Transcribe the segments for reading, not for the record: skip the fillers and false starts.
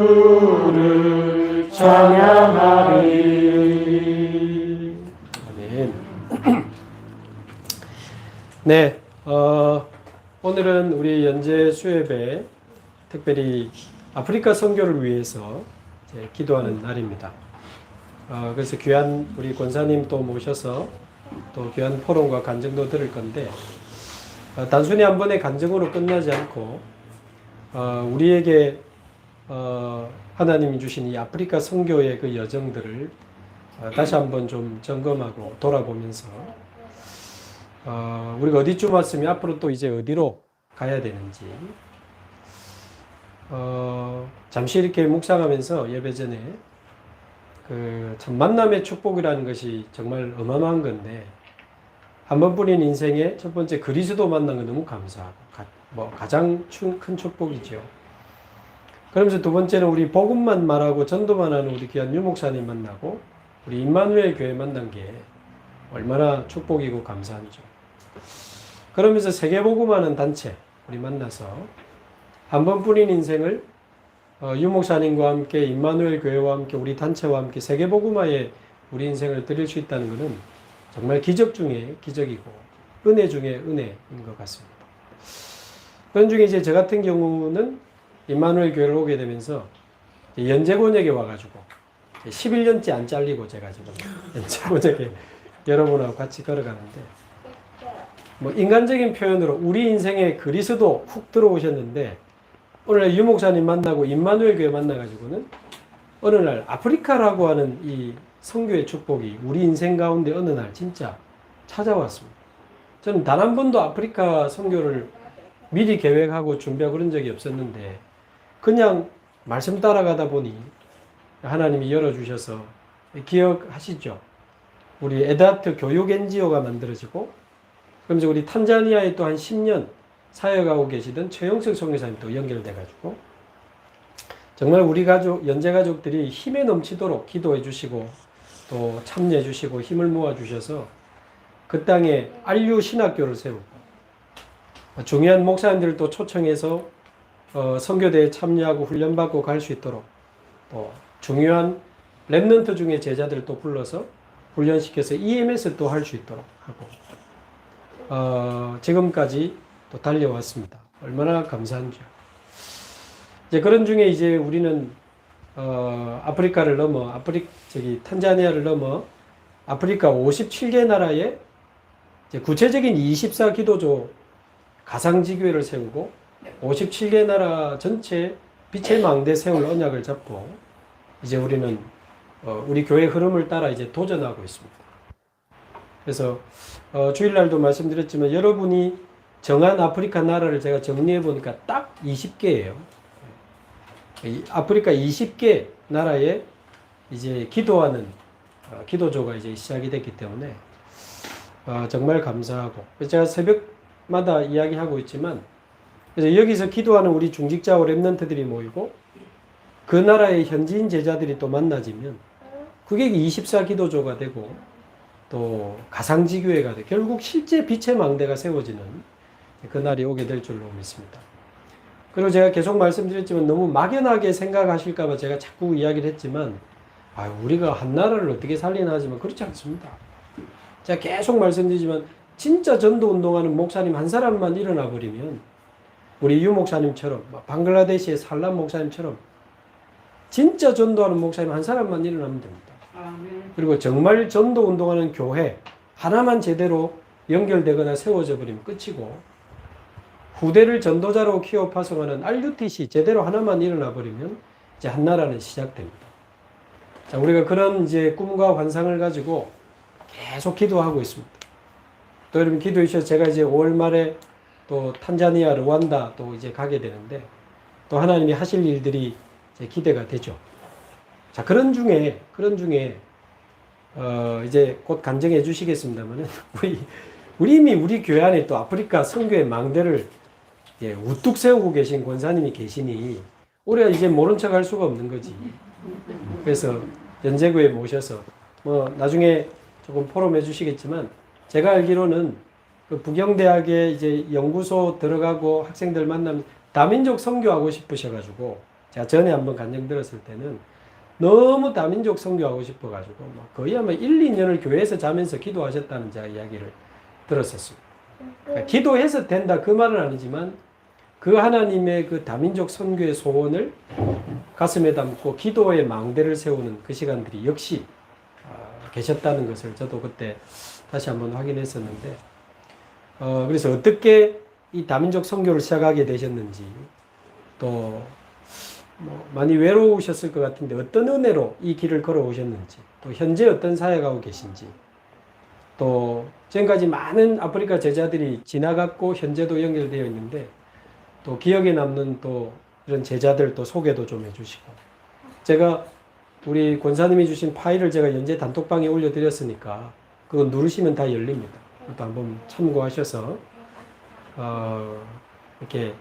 주를 찬양하리. 아멘. 네, 오늘은 우리 연재 수협에 특별히 아프리카 선교를 위해서 기도하는 날입니다. 그래서 귀한 우리 권사님 또 모셔서 또 귀한 포럼과 간증도 들을 건데, 단순히 한 번의 간증으로 끝나지 않고 우리에게 하나님이 주신 이 아프리카 선교의 그 여정들을 다시 한번 좀 점검하고 돌아보면서 우리가 어디쯤 왔으면 앞으로 또 이제 어디로 가야 되는지 잠시 이렇게 묵상하면서 예배 전에 참 만남의 축복이라는 것이 정말 어마어마한 건데, 한 번뿐인 인생에 첫 번째 그리스도 만난 건 너무 감사하고 가장 큰 축복이죠. 그러면서 두 번째는 우리 복음만 말하고 전도만 하는 우리 귀한 유목사님 만나고 우리 임마누엘 교회 만난 게 얼마나 축복이고 감사하죠. 그러면서 세계복음하는 단체 우리 만나서 한 번뿐인 인생을 유목사님과 함께 임마누엘 교회와 함께 우리 단체와 함께 세계복음화에 우리 인생을 드릴 수 있다는 것은 정말 기적 중에 기적이고 은혜 중에 은혜인 것 같습니다. 그런 중에 이제 저 같은 경우는 임마누엘 교회를 오게 되면서 연재곤역에 와가지고 11년째 안 잘리고 제가 지금 연재곤역에 여러분하고 같이 걸어가는데, 뭐 인간적인 표현으로 우리 인생에 그리스도 훅 들어오셨는데, 오늘 유 목사님 만나고 임마누엘 교회 만나가지고는 어느 날 아프리카라고 하는 이 선교의 축복이 우리 인생 가운데 어느 날 진짜 찾아왔습니다. 저는 단 한 번도 아프리카 선교를 미리 계획하고 준비하고 그런 적이 없었는데, 그냥 말씀 따라가다 보니 하나님이 열어주셔서, 기억하시죠? 우리 에다트 교육 NGO가 만들어지고, 그러면서 우리 탄자니아에 또 한 10년 사역하고 계시던 최영석 선교사님 또 연결돼가지고, 정말 우리 가족, 연재 가족들이 힘에 넘치도록 기도해 주시고, 또 참여해 주시고, 힘을 모아 주셔서 그 땅에 안류 신학교를 세우고, 중요한 목사님들을 또 초청해서 선교대에 참여하고 훈련받고 갈 수 있도록, 또 중요한 랩런트 중에 제자들을 또 불러서 훈련시켜서 EMS 또 할 수 있도록 하고, 지금까지 또 달려왔습니다. 얼마나 감사한지. 이제 그런 중에 이제 우리는 아프리카를 넘어 탄자니아를 넘어 아프리카 57개 나라에 이제 구체적인 24 기도조 가상지교회를 세우고 57개 나라 전체 빛의 망대 세울 언약을 잡고 이제 우리는 우리 교회 흐름을 따라 이제 도전하고 있습니다. 그래서 주일날도 말씀드렸지만 여러분이 정한 아프리카 나라를 제가 정리해 보니까 딱 20개예요. 아프리카 20개 나라에 이제 기도하는 기도조가 이제 시작이 됐기 때문에 정말 감사하고, 제가 새벽마다 이야기하고 있지만, 그래서 여기서 기도하는 우리 중직자와 랩런트들이 모이고 그 나라의 현지인 제자들이 또 만나지면 그게 24 기도조가 되고 또 가상지교회가 되고 결국 실제 빛의 망대가 세워지는 그날이 오게 될 줄로 믿습니다. 그리고 제가 계속 말씀드렸지만 너무 막연하게 생각하실까봐 제가 자꾸 이야기를 했지만, 우리가 한 나라를 어떻게 살리나 하지만 그렇지 않습니다. 제가 계속 말씀드리지만 진짜 전도 운동하는 목사님 한 사람만 일어나 버리면 우리 유 목사님처럼, 방글라데시의 살람 목사님처럼 진짜 전도하는 목사님 한 사람만 일어나면 됩니다. 그리고 정말 전도 운동하는 교회 하나만 제대로 연결되거나 세워져 버리면 끝이고, 후대를 전도자로 키워 파송하는 RUTC 제대로 하나만 일어나 버리면 이제 한 나라는 시작됩니다. 자, 우리가 그런 이제 꿈과 환상을 가지고 계속 기도하고 있습니다. 또 여러분 기도해 주셔서 제가 이제 5월 말에 또 탄자니아, 르완다 또 이제 가게 되는데, 또 하나님이 하실 일들이 이제 기대가 되죠. 자, 그런 중에 이제 곧 간증해 주시겠습니다만은 우리 이미 우리 교회 안에 또 아프리카 선교의 망대를 우뚝 세우고 계신 권사님이 계시니 우리가 이제 모른 척 할 수가 없는 거지. 그래서 연재구에 모셔서 나중에 조금 포럼해 주시겠지만, 제가 알기로는 그 부경대학에 이제 연구소 들어가고 학생들 만나면 다민족 선교하고 싶으셔가지고 제가 전에 한번 간증 들었을 때는 너무 다민족 선교하고 싶어가지고 막 거의 아마 1, 2년을 교회에서 자면서 기도하셨다는 제가 이야기를 들었었습니다. 그러니까 기도해서 된다 그 말은 아니지만 그 하나님의 그 다민족 선교의 소원을 가슴에 담고 기도의 망대를 세우는 그 시간들이 역시 계셨다는 것을 저도 그때 다시 한번 확인했었는데 그래서 어떻게 이 다민족 선교를 시작하게 되셨는지 또 뭐 많이 외로우셨을 것 같은데 어떤 은혜로 이 길을 걸어오셨는지 또 현재 어떤 사역하고 계신지 또 지금까지 많은 아프리카 제자들이 지나갔고 현재도 연결되어 있는데 또 기억에 남는 또 이런 제자들 또 소개도 좀 해주시고 제가 우리 권사님이 주신 파일을 제가 연재 단톡방에 올려드렸으니까 그거 누르시면 다 열립니다. 그것도 한번 참고하셔서 이렇게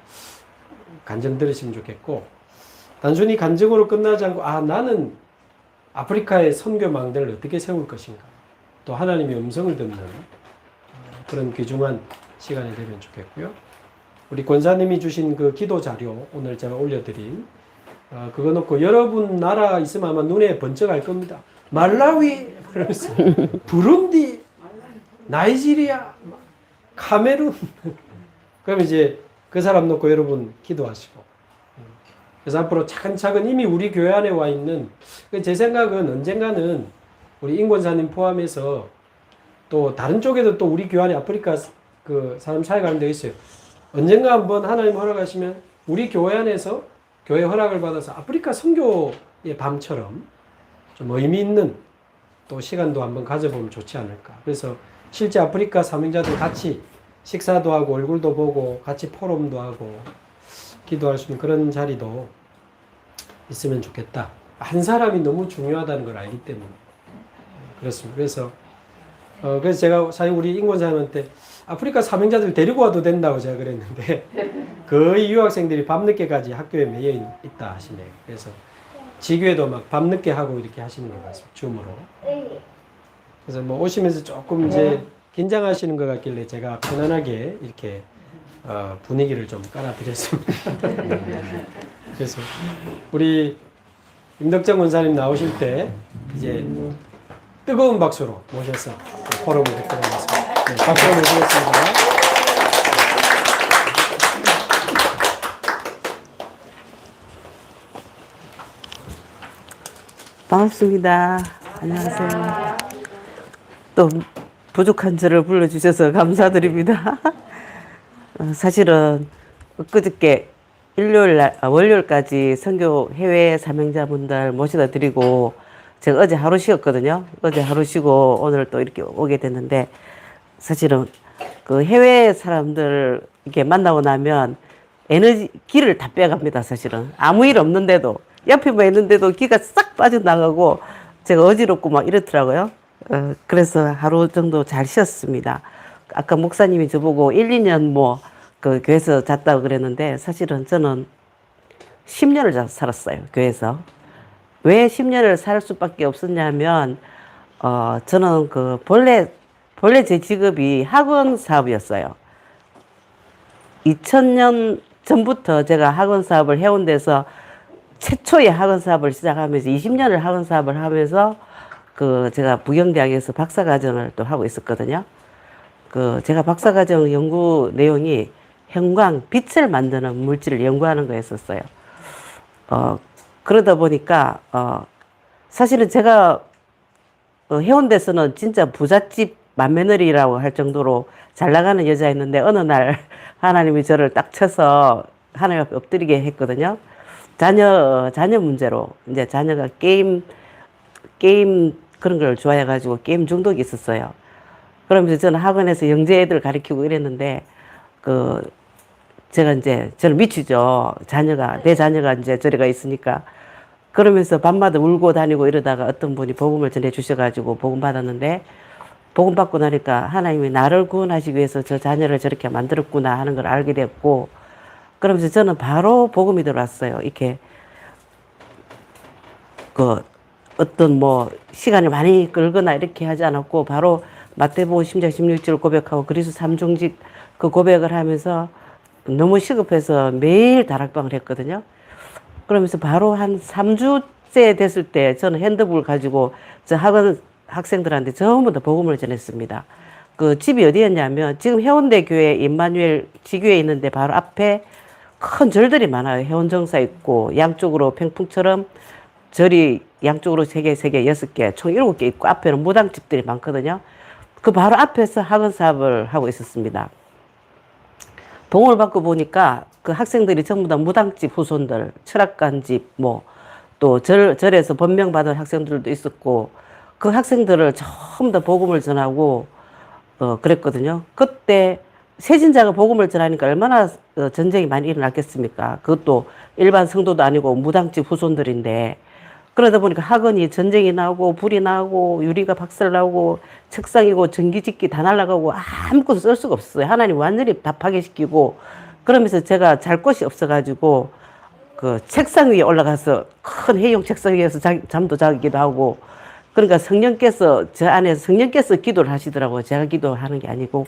간증 들으시면 좋겠고 단순히 간증으로 끝나지 않고 나는 아프리카의 선교망대를 어떻게 세울 것인가 또 하나님의 음성을 듣는 그런 귀중한 시간이 되면 좋겠고요. 우리 권사님이 주신 그 기도 자료 오늘 제가 올려드린 그거 놓고 여러분 나라 있으면 아마 눈에 번쩍할 겁니다. 말라위 그러면서 부룬디 나이지리아 카메룬 그럼 이제 그 사람 놓고 여러분 기도하시고 그래서 앞으로 차근차근 이미 우리 교회 안에 와 있는 제 생각은 언젠가는 우리 인권사님 포함해서 또 다른 쪽에도 또 우리 교회 안에 아프리카 그 사람 사역하는 데 있어요. 언젠가 한번 하나님 허락하시면 우리 교회 안에서 교회 허락을 받아서 아프리카 선교의 밤처럼 좀 의미 있는 또 시간도 한번 가져보면 좋지 않을까. 그래서 실제 아프리카 사명자들 같이 식사도 하고 얼굴도 보고 같이 포럼도 하고 기도할 수 있는 그런 자리도 있으면 좋겠다. 한 사람이 너무 중요하다는 걸 알기 때문에 그렇습니다. 그래서 제가 사실 우리 인권사님한테 아프리카 사명자들 데리고 와도 된다고 제가 그랬는데 거의 유학생들이 밤늦게까지 학교에 매여 있다 하시네요. 그래서 지교에도 막 밤늦게 하고 이렇게 하시는 것 같습니다. 줌으로. 그래서 뭐 오시면서 조금 이제 긴장하시는 것 같길래 제가 편안하게 이렇게 분위기를 좀 깔아드렸습니다. 그래서 우리 임덕정 원사님 나오실 때 이제 뜨거운 박수로 모셔서 포럼을 듣도록 하겠습니다. 네, 박수 한번 드리겠습니다. 반갑습니다. 안녕하세요. 또 부족한 저를 불러주셔서 감사드립니다. 사실은 엊그저께 월요일까지 선교 해외 사명자분들 모셔다 드리고 제가 어제 하루 쉬었거든요. 어제 하루 쉬고 오늘 또 이렇게 오게 됐는데 사실은 그 해외 사람들 이렇게 만나고 나면 기를 다 빼갑니다. 사실은 아무 일 없는데도 옆에만 있는데도 기가 싹 빠져나가고 제가 어지럽고 막 이렇더라고요. 그래서 하루 정도 잘 쉬었습니다. 아까 목사님이 저보고 1, 2년 그 교회에서 잤다고 그랬는데 사실은 저는 10년을 살았어요. 교회에서. 왜 10년을 살 수밖에 없었냐면 저는 그 본래 제 직업이 학원 사업이었어요. 2000년 전부터 제가 학원 사업을 해온 데서 최초의 학원 사업을 시작하면서 20년을 학원 사업을 하면서 그 제가 부경대학에서 박사과정을 또 하고 있었거든요. 그 제가 박사과정 연구 내용이 형광, 빛을 만드는 물질을 연구하는 거였었어요. 그러다 보니까 사실은 제가 해온 데서는 진짜 부잣집 맏며느리라고 할 정도로 잘 나가는 여자였는데 어느 날 하나님이 저를 딱 쳐서 하나님 앞에 엎드리게 했거든요. 자녀 문제로 이제 자녀가 게임 그런 걸 좋아해가지고 게임 중독이 있었어요. 그러면서 저는 학원에서 영재 애들 가르치고 이랬는데 제가 이제 저를 미치죠. 내 자녀가 이제 저리가 있으니까. 그러면서 밤마다 울고 다니고 이러다가 어떤 분이 복음을 전해 주셔가지고 복음 받았는데 복음 받고 나니까 하나님이 나를 구원하시기 위해서 저 자녀를 저렇게 만들었구나 하는 걸 알게 됐고 그러면서 저는 바로 복음이 들어왔어요. 이렇게 어떤 시간이 많이 끌거나 이렇게 하지 않았고 바로 마태복음 10장 16절 고백하고 그리스도 삼중직 그 고백을 하면서 너무 시급해서 매일 다락방을 했거든요. 그러면서 바로 한 3주째 됐을 때 저는 핸드북을 가지고 저 학원 학생들한테 전부 다 복음을 전했습니다. 그 집이 어디였냐면 지금 해운대 교회 임마누엘 지교에 있는데 바로 앞에 큰 절들이 많아요. 해운정사 있고 양쪽으로 평풍처럼 절이 양쪽으로 3개, 3개, 6개, 총 7개 있고 앞에는 무당집들이 많거든요. 그 바로 앞에서 학원 사업을 하고 있었습니다. 도움을 받고 보니까 그 학생들이 전부 다 무당집 후손들, 철학관집, 뭐, 또 절에서 번명받은 학생들도 있었고, 그 학생들을 전부 다 복음을 전하고, 그랬거든요. 그때 세진자가 복음을 전하니까 얼마나 전쟁이 많이 일어났겠습니까? 그것도 일반 성도도 아니고 무당집 후손들인데, 그러다 보니까 학원이 전쟁이 나고, 불이 나고, 유리가 박살나고, 책상이고, 전기집기 다 날아가고, 아무것도 쓸 수가 없어요. 하나님 완전히 다 파괴시키고, 그러면서 제가 잘 곳이 없어가지고, 그 책상 위에 올라가서, 큰 회의용 책상 위에서 잠도 자기도 하고, 그러니까 성령께서, 저 안에서 성령께서 기도를 하시더라고요. 제가 기도하는 게 아니고.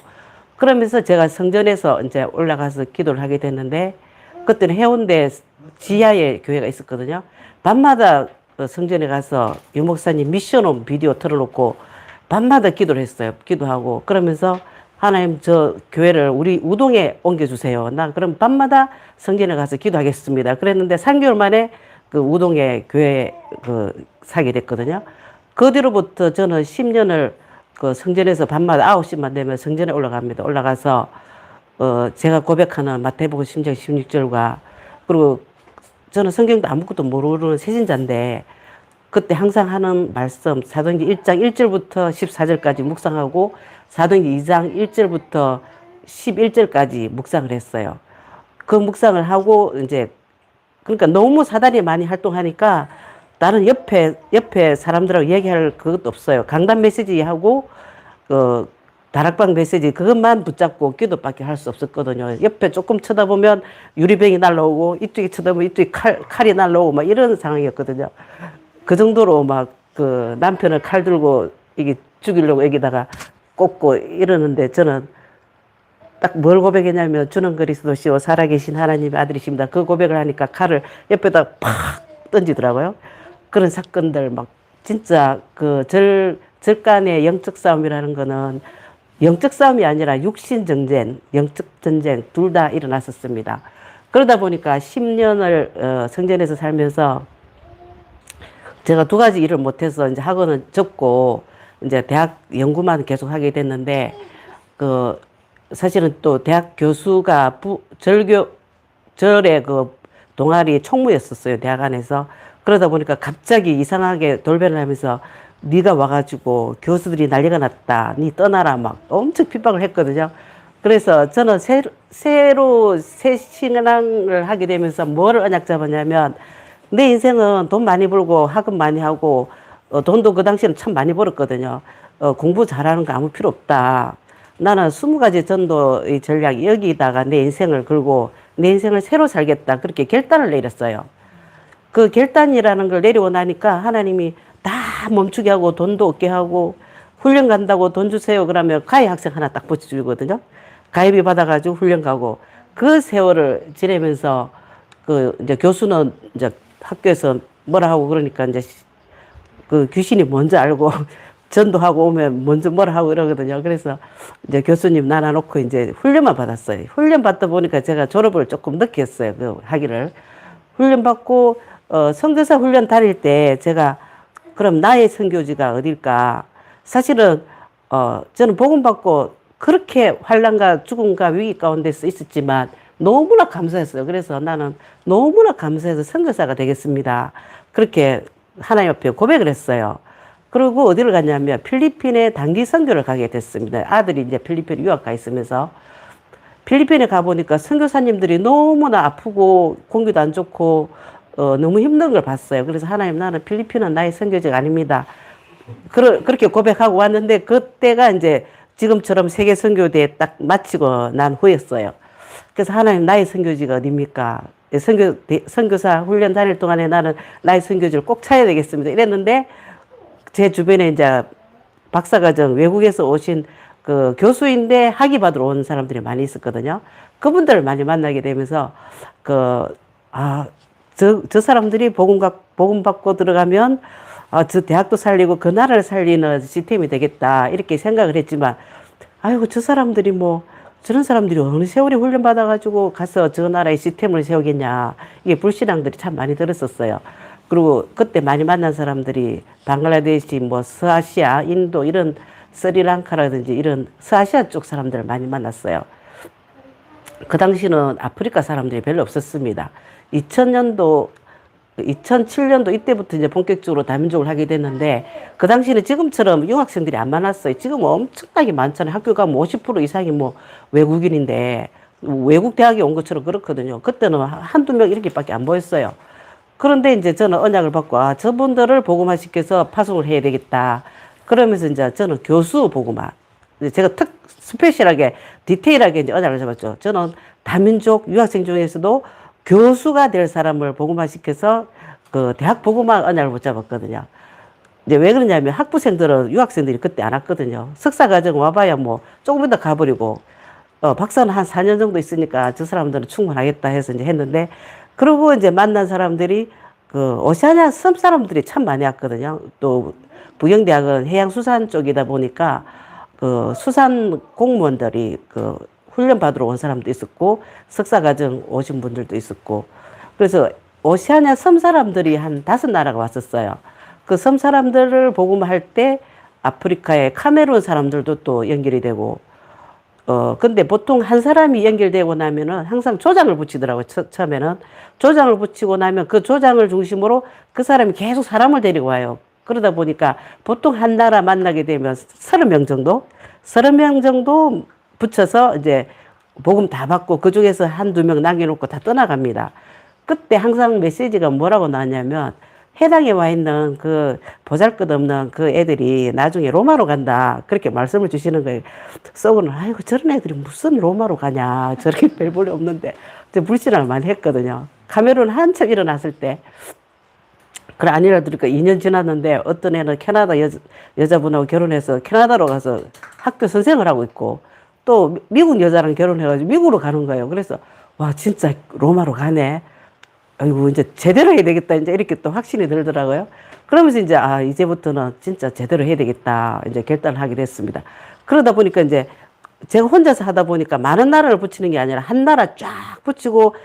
그러면서 제가 성전에서 이제 올라가서 기도를 하게 됐는데, 그때는 해운대 지하에 교회가 있었거든요. 밤마다 성전에 가서 유 목사님 미션홈 비디오 틀어놓고 밤마다 기도를 했어요. 기도하고 그러면서 하나님 저 교회를 우리 우동에 옮겨주세요. 나 그럼 밤마다 성전에 가서 기도하겠습니다. 그랬는데 3개월 만에 그 우동에 교회 사게 됐거든요. 그 뒤로부터 저는 10년을 그 성전에서 밤마다 9시만 되면 성전에 올라갑니다. 올라가서 제가 고백하는 마태복음 10장 16절과 그리고 저는 성경도 아무것도 모르는 세신자인데 그때 항상 하는 말씀 사도행전 1장 1절부터 14절까지 묵상하고 사도행전 2장 1절부터 11절까지 묵상을 했어요. 그 묵상을 하고 이제 그러니까 너무 사단이 많이 활동하니까 나는 옆에 사람들하고 얘기할 그것도 없어요. 강단 메시지 하고 다락방 메시지 그것만 붙잡고 기도밖에 할 수 없었거든요. 옆에 조금 쳐다보면 유리병이 날라오고 이쪽에 쳐다보면 이쪽에 칼이 날라오고 막 이런 상황이었거든요. 그 정도로 막 그 남편을 칼 들고 이게 죽이려고 여기다가 꽂고 이러는데 저는 딱 뭘 고백했냐면 주는 그리스도시요 살아계신 하나님의 아들이십니다. 그 고백을 하니까 칼을 옆에다 팍 던지더라고요. 그런 사건들 막 진짜 그 절간의 영적 싸움이라는 거는 영적 싸움이 아니라 육신 전쟁, 영적 전쟁 둘 다 일어났었습니다. 그러다 보니까 10년을 성전에서 살면서 제가 2가지 일을 못해서 이제 학원은 접고 이제 대학 연구만 계속 하게 됐는데 사실은 또 대학 교수가 절의 그 동아리 총무였었어요. 대학 안에서. 그러다 보니까 갑자기 이상하게 돌변을 하면서 네가 와가지고 교수들이 난리가 났다. 네 떠나라 막 엄청 핍박을 했거든요. 그래서 저는 새로 새 신앙을 하게 되면서 뭐를 언약 잡았냐면 내 인생은 돈 많이 벌고 학업 많이 하고 돈도 그 당시에는 참 많이 벌었거든요. 공부 잘하는 거 아무 필요 없다. 나는 20가지 전도의 전략 여기다가 내 인생을 걸고 내 인생을 새로 살겠다. 그렇게 결단을 내렸어요. 그 결단이라는 걸 내리고 나니까 하나님이 다 멈추게 하고 돈도 없게 하고 훈련 간다고 돈 주세요. 그러면 가입 학생 하나 딱 붙여주거든요. 가입이 받아가지고 훈련 가고 그 세월을 지내면서 이제 교수는 이제 학교에서 뭐라 하고 그러니까 이제 그 귀신이 뭔지 알고 전도하고 오면 먼저 뭐라 하고 이러거든요. 그래서 이제 교수님 나눠놓고 이제 훈련만 받았어요. 훈련 받다 보니까 제가 졸업을 조금 늦게 했어요. 그 학위를. 훈련 받고 선교사 훈련 다닐 때 제가 그럼 나의 선교지가 어딜까? 사실은 저는 복음 받고 그렇게 환난과 죽음과 위기 가운데서 있었지만 너무나 감사했어요. 그래서 나는 너무나 감사해서 선교사가 되겠습니다. 그렇게 하나님 앞에 고백을 했어요. 그리고 어디를 갔냐면 필리핀에 단기 선교를 가게 됐습니다. 아들이 이제 필리핀에 유학 가 있으면서 필리핀에 가보니까 선교사님들이 너무나 아프고 공기도 안 좋고 너무 힘든 걸 봤어요. 그래서 하나님 나는 필리핀은 나의 선교지가 아닙니다. 그렇게 고백하고 왔는데 그때가 이제 지금처럼 세계 선교대에 딱 마치고 난 후였어요. 그래서 하나님 나의 선교지가 어딥니까? 선교사 훈련 다닐 동안에 나는 나의 선교지를 꼭 찾아야 되겠습니다. 이랬는데 제 주변에 이제 박사과정 외국에서 오신 그 교수인데 학위 받으러 온 사람들이 많이 있었거든요. 그분들을 많이 만나게 되면서 저 사람들이 복음 받고 들어가면 저 대학도 살리고 그 나라를 살리는 시스템이 되겠다 이렇게 생각을 했지만 아이고 저 사람들이 뭐 저런 사람들이 어느 세월이 훈련받아가지고 가서 저 나라의 시스템을 세우겠냐 이게 불신앙들이 참 많이 들었었어요. 그리고 그때 많이 만난 사람들이 방글라데시 뭐 서아시아 인도 이런 스리랑카라든지 이런 서아시아 쪽 사람들을 많이 만났어요. 그 당시는 아프리카 사람들이 별로 없었습니다. 2007년도 이때부터 이제 본격적으로 다민족을 하게 됐는데 그 당시는 지금처럼 유학생들이 안 많았어요. 지금 엄청나게 많잖아요. 학교 가면 50% 이상이 뭐 외국인인데 외국 대학에 온 것처럼 그렇거든요. 그때는 한두 명 이렇게밖에 안 보였어요. 그런데 이제 저는 언약을 받고 저분들을 복음화시켜서 파송을 해야 되겠다. 그러면서 이제 저는 교수 복음화. 제가 스페셜하게 디테일하게 이제 언약을 잡았죠. 저는 다민족 유학생 중에서도 교수가 될 사람을 복음화시켜서 그 대학 복음화 언약을 붙잡았거든요. 이제 왜 그러냐면 학부생들은 유학생들이 그때 안 왔거든요. 석사과정 와봐야 뭐 조금 더 가버리고 박사는 한 4년 정도 있으니까 저 사람들은 충분하겠다 해서 이제 했는데 그러고 이제 만난 사람들이 그 오세아니아 섬 사람들이 참 많이 왔거든요. 또 부경대학은 해양수산 쪽이다 보니까 그 수산 공무원들이 그 훈련 받으러 온 사람도 있었고 석사과정 오신 분들도 있었고 그래서 오세아니아 섬 사람들이 한 5나라가 왔었어요. 그 섬 사람들을 복음할 때 아프리카의 카메룬 사람들도 또 연결이 되고 근데 보통 한 사람이 연결되고 나면은 항상 조장을 붙이더라고요. 처음에는 조장을 붙이고 나면 그 조장을 중심으로 그 사람이 계속 사람을 데리고 와요. 그러다 보니까 보통 한 나라 만나게 되면 30명 정도 붙여서 이제 복음 다 받고 그 중에서 한두 명 남겨놓고 다 떠나갑니다. 그때 항상 메시지가 뭐라고 나왔냐면 해당에 와 있는 그 보잘것없는 그 애들이 나중에 로마로 간다. 그렇게 말씀을 주시는 거예요. 속으로는 아이고 저런 애들이 무슨 로마로 가냐. 저렇게 별 볼이 없는데 불신을 많이 했거든요. 카메룬 한참 일어났을 때 그래 아니라들니까 2년 지났는데 어떤 애는 캐나다 여자분하고 결혼해서 캐나다로 가서 학교 선생을 하고 있고 또 미국 여자랑 결혼해가지고 미국으로 가는 거예요. 그래서 와 진짜 로마로 가네. 아이고 이제 제대로 해야 되겠다 이제 이렇게 또 확신이 들더라고요. 그러면서 이제 이제부터는 진짜 제대로 해야 되겠다 이제 결단을 하게 됐습니다. 그러다 보니까 이제 제가 혼자서 하다 보니까 많은 나라를 붙이는 게 아니라 한 나라 쫙 붙이고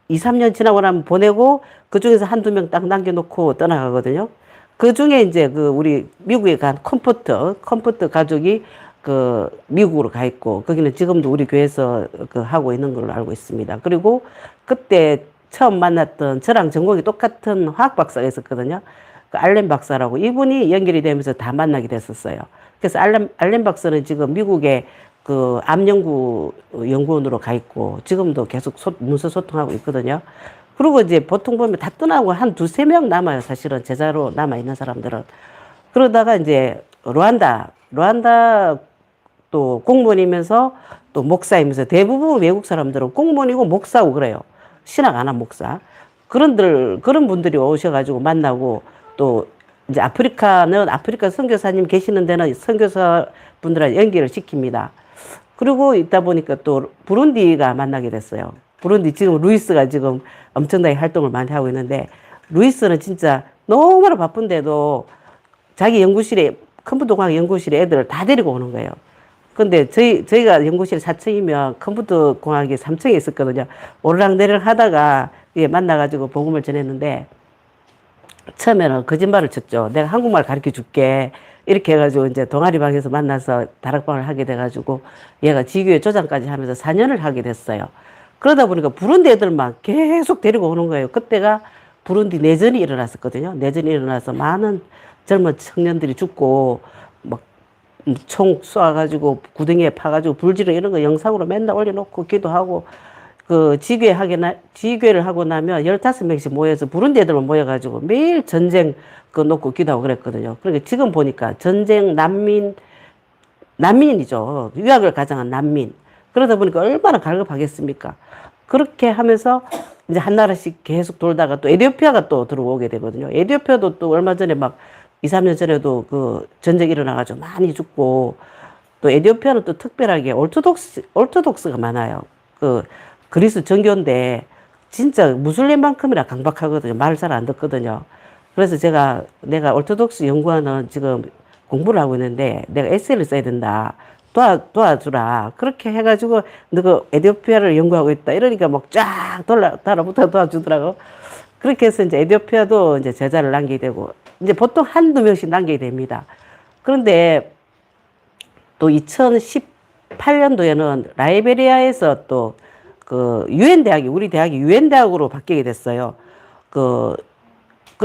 2, 3년 지나고 나면 보내고 그 중에서 한두 명 딱 남겨놓고 떠나가거든요. 그 중에 이제 그 우리 미국에 간 컴포트 가족이 그 미국으로 가 있고 거기는 지금도 우리 교회에서 그 하고 있는 걸로 알고 있습니다. 그리고 그때 처음 만났던 저랑 전공이 똑같은 화학 박사가 있었거든요. 그 알렌 박사라고 이분이 연결이 되면서 다 만나게 됐었어요. 그래서 알렌 박사는 지금 미국에 그 암연구 연구원으로 가 있고 지금도 계속 문서 소통하고 있거든요. 그리고 이제 보통 보면 다 떠나고 한 2, 3명 남아요. 사실은 제자로 남아 있는 사람들은. 그러다가 이제 루안다 또 공무원이면서 또 목사이면서 대부분 외국 사람들은 공무원이고 목사고 그래요. 신학 안 한 목사. 그런 분들이 오셔가지고 만나고 또 이제 아프리카 선교사님 계시는 데는 선교사 분들한테 연결을 시킵니다. 그리고 있다 보니까 또 부룬디가 만나게 됐어요. 부룬디 지금 루이스가 지금 엄청나게 활동을 많이 하고 있는데 루이스는 진짜 너무나 바쁜데도 자기 연구실에 컴퓨터공학 연구실에 애들을 다 데리고 오는 거예요. 근데 저희가 연구실 4층이면 컴퓨터 공학이 3층에 있었거든요. 오르락내리락 하다가 만나가지고 복음을 전했는데 처음에는 거짓말을 쳤죠. 내가 한국말 가르쳐 줄게. 이렇게 해가지고 이제 동아리방에서 만나서 다락방을 하게 돼가지고 얘가 지교회 조장까지 하면서 4년을 하게 됐어요. 그러다 보니까 부룬디 애들만 계속 데리고 오는 거예요. 그때가 부룬디 내전이 일어났었거든요. 내전이 일어나서 많은 젊은 청년들이 죽고 막 총 쏘아가지고 구덩이에 파가지고 불지르 이런 거 영상으로 맨날 올려놓고 기도하고 그 지교회를 하고 나면 15명씩 모여서 부룬디 애들만 모여가지고 매일 전쟁 그 놓고 기도하고 그랬거든요. 그러니까 지금 보니까 전쟁 난민이죠. 유학을 가장한 난민. 그러다 보니까 얼마나 갈급하겠습니까? 그렇게 하면서 이제 한 나라씩 계속 돌다가 또 에티오피아가 또 들어오게 되거든요. 에티오피아도 또 얼마 전에 막 2, 3년 전에도 그 전쟁이 일어나가지고 많이 죽고 또 에티오피아는 또 특별하게 orthodox가 많아요. 그 그리스 정교인데 진짜 무슬림만큼이나 강박하거든요. 말을 잘 안 듣거든요. 그래서 내가 orthodox 연구하는 지금 공부를 하고 있는데 내가 에세이를 써야 된다. 도와주라. 그렇게 해가지고 너가 에티오피아를 연구하고 있다. 이러니까 막 쫙 달라붙어 도와주더라고. 그렇게 해서 이제 에티오피아도 이제 제자를 남기게 되고, 이제 보통 한두 명씩 남기게 됩니다. 그런데 또 2018년도에는 라이베리아에서 또 그 우리 대학이 유엔 대학으로 바뀌게 됐어요. 그러니까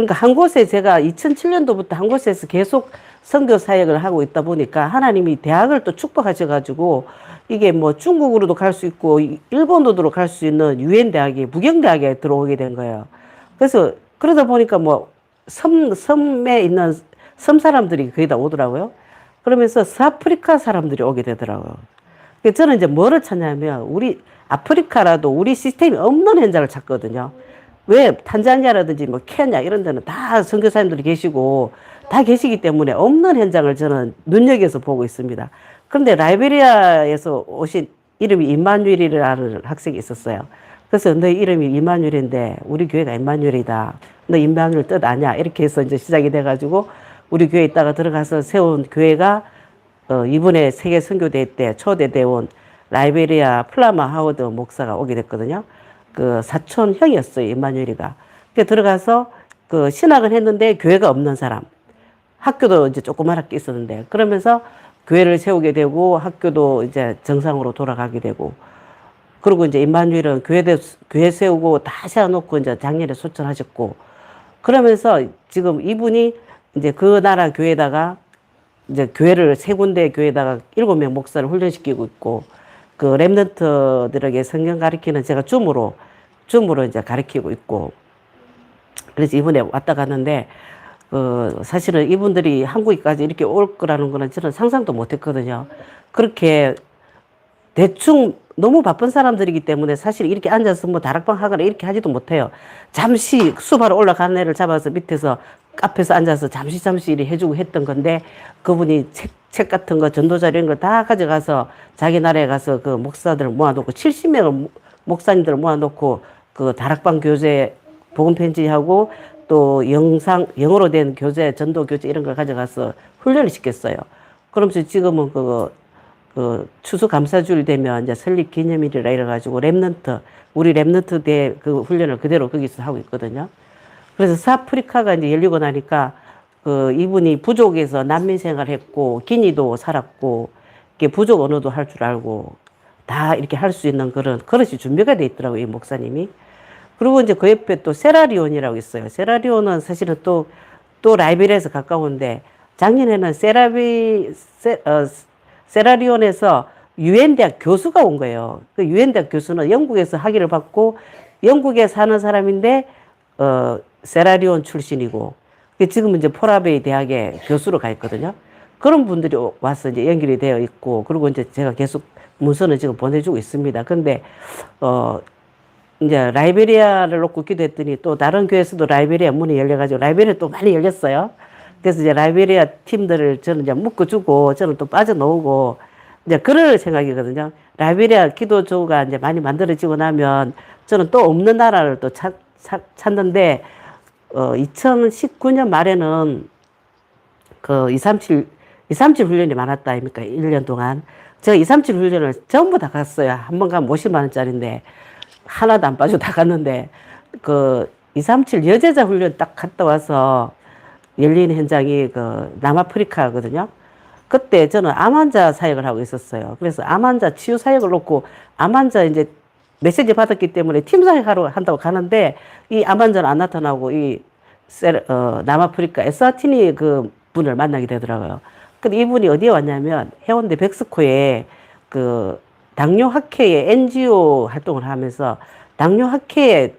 한 곳에 제가 2007년도부터 한 곳에서 계속 선교 사역을 하고 있다 보니까 하나님이 대학을 또 축복하셔가지고 이게 뭐 중국으로도 갈 수 있고 일본으로도 갈 수 있는 유엔 대학이 부경대학에 들어오게 된 거예요. 그래서 그러다 보니까 뭐 섬에 있는 섬 사람들이 거의 다 오더라고요. 그러면서 서아프리카 사람들이 오게 되더라고요. 그래서 저는 이제 뭐를 찾냐면 우리 아프리카라도 우리 시스템이 없는 현장을 찾거든요. 왜 탄자니아라든지 뭐 케냐 이런 데는 다 선교사님들이 계시고 다 계시기 때문에 없는 현장을 저는 눈여겨서 보고 있습니다. 그런데 라이베리아에서 오신 이름이 임마누엘이라는 학생이 있었어요. 그래서 너 이름이 임마누엘인데 우리 교회가 임마누엘이다. 너 임마누엘 뜻 아냐? 이렇게 해서 이제 시작이 돼가지고 우리 교회에 있다가 들어가서 세운 교회가 이번에 세계 선교대회 때 초대돼 온 라이베리아 플라마 하워드 목사가 오게 됐거든요. 그 사촌 형이었어요, 임마누엘이가. 그 들어가서 그 신학을 했는데 교회가 없는 사람. 학교도 이제 조그맣게 있었는데 그러면서 교회를 세우게 되고 학교도 이제 정상으로 돌아가게 되고, 그리고 이제 임마누엘은 교회 세우고 다 세워놓고 이제 작년에 소천하셨고, 그러면서 지금 이분이 이제 그 나라 교회에다가 이제 교회를 세 군데 교회에다가 7명 목사를 훈련시키고 있고, 그 렘넌트들에게 성경 가르치는 제가 줌으로 이제 가르치고 있고, 그래서 이번에 왔다 갔는데 사실은 이분들이 한국까지 이렇게 올 거라는 거는 저는 상상도 못 했거든요. 그렇게 대충 너무 바쁜 사람들이기 때문에 사실 이렇게 앉아서 뭐 다락방 하거나 이렇게 하지도 못해요. 잠시 수바로 올라가는 애를 잡아서 밑에서 카페에서 앉아서 잠시 이렇게 해주고 했던 건데, 그분이 책 같은 거 전도자료 이런 거 다 가져가서 자기 나라에 가서 그 목사들을 모아놓고 70명을 목사님들을 모아놓고 그 다락방 교재 복음 편지하고 또 영어로 된 교재, 전도 교재 이런 걸 가져가서 훈련을 시켰어요. 그러면서 지금은 그 추수감사주일 되면 이제 설립 기념일이라 이래가지고 우리 랩넌트 대 그 훈련을 그대로 거기서 하고 있거든요. 그래서 서아프리카가 이제 열리고 나니까 이분이 부족에서 난민 생활했고 기니도 살았고 이렇게 부족 언어도 할 줄 알고 다 이렇게 할 수 있는 그런 그릇이 준비가 돼 있더라고요, 이 목사님이. 그리고 이제 그 옆에 또 세라리온이라고 있어요. 세라리온은 사실은 또 라이베리아에서 가까운데 작년에는 세라리온에서 유엔 대학 교수가 온 거예요. 그 유엔 대학 교수는 영국에서 학위를 받고 영국에 사는 사람인데 세라리온 출신이고 지금 이제 포라베이 대학에 교수로 가 있거든요. 그런 분들이 와서 이제 연결이 되어 있고, 그리고 이제 제가 계속 문서는 지금 보내주고 있습니다. 근데 이제 라이베리아를 놓고 기도했더니 또 다른 교회에서도 라이베리아 문이 열려가지고 라이베리아 또 많이 열렸어요. 그래서 이제 라이베리아 팀들을 저는 이제 묶어주고 저는 또 빠져나오고 이제 그럴 생각이거든요. 라이베리아 기도조가 이제 많이 만들어지고 나면 저는 또 없는 나라를 또 찾는데 2019년 말에는 그 237 훈련이 많았다 아닙니까? 1년 동안. 제가 237 훈련을 전부 다 갔어요. 한 번 가면 50만 원짜리인데 하나도 안 빠지고 다 갔는데 그 237 여제자 훈련 딱 갔다 와서 열린 현장이 그 남아프리카거든요. 그때 저는 암 환자 사역을 하고 있었어요. 그래서 암 환자 치유 사역을 놓고 암 환자 이제 메시지 받았기 때문에 팀 사역하러 한다고 가는데 이 암 환자는 안 나타나고 남아프리카 에스와티니 그 분을 만나게 되더라고요. 근데 이분이 어디에 왔냐면 해운대 백스코에 그 당뇨학회의 NGO 활동을 하면서 당뇨학회에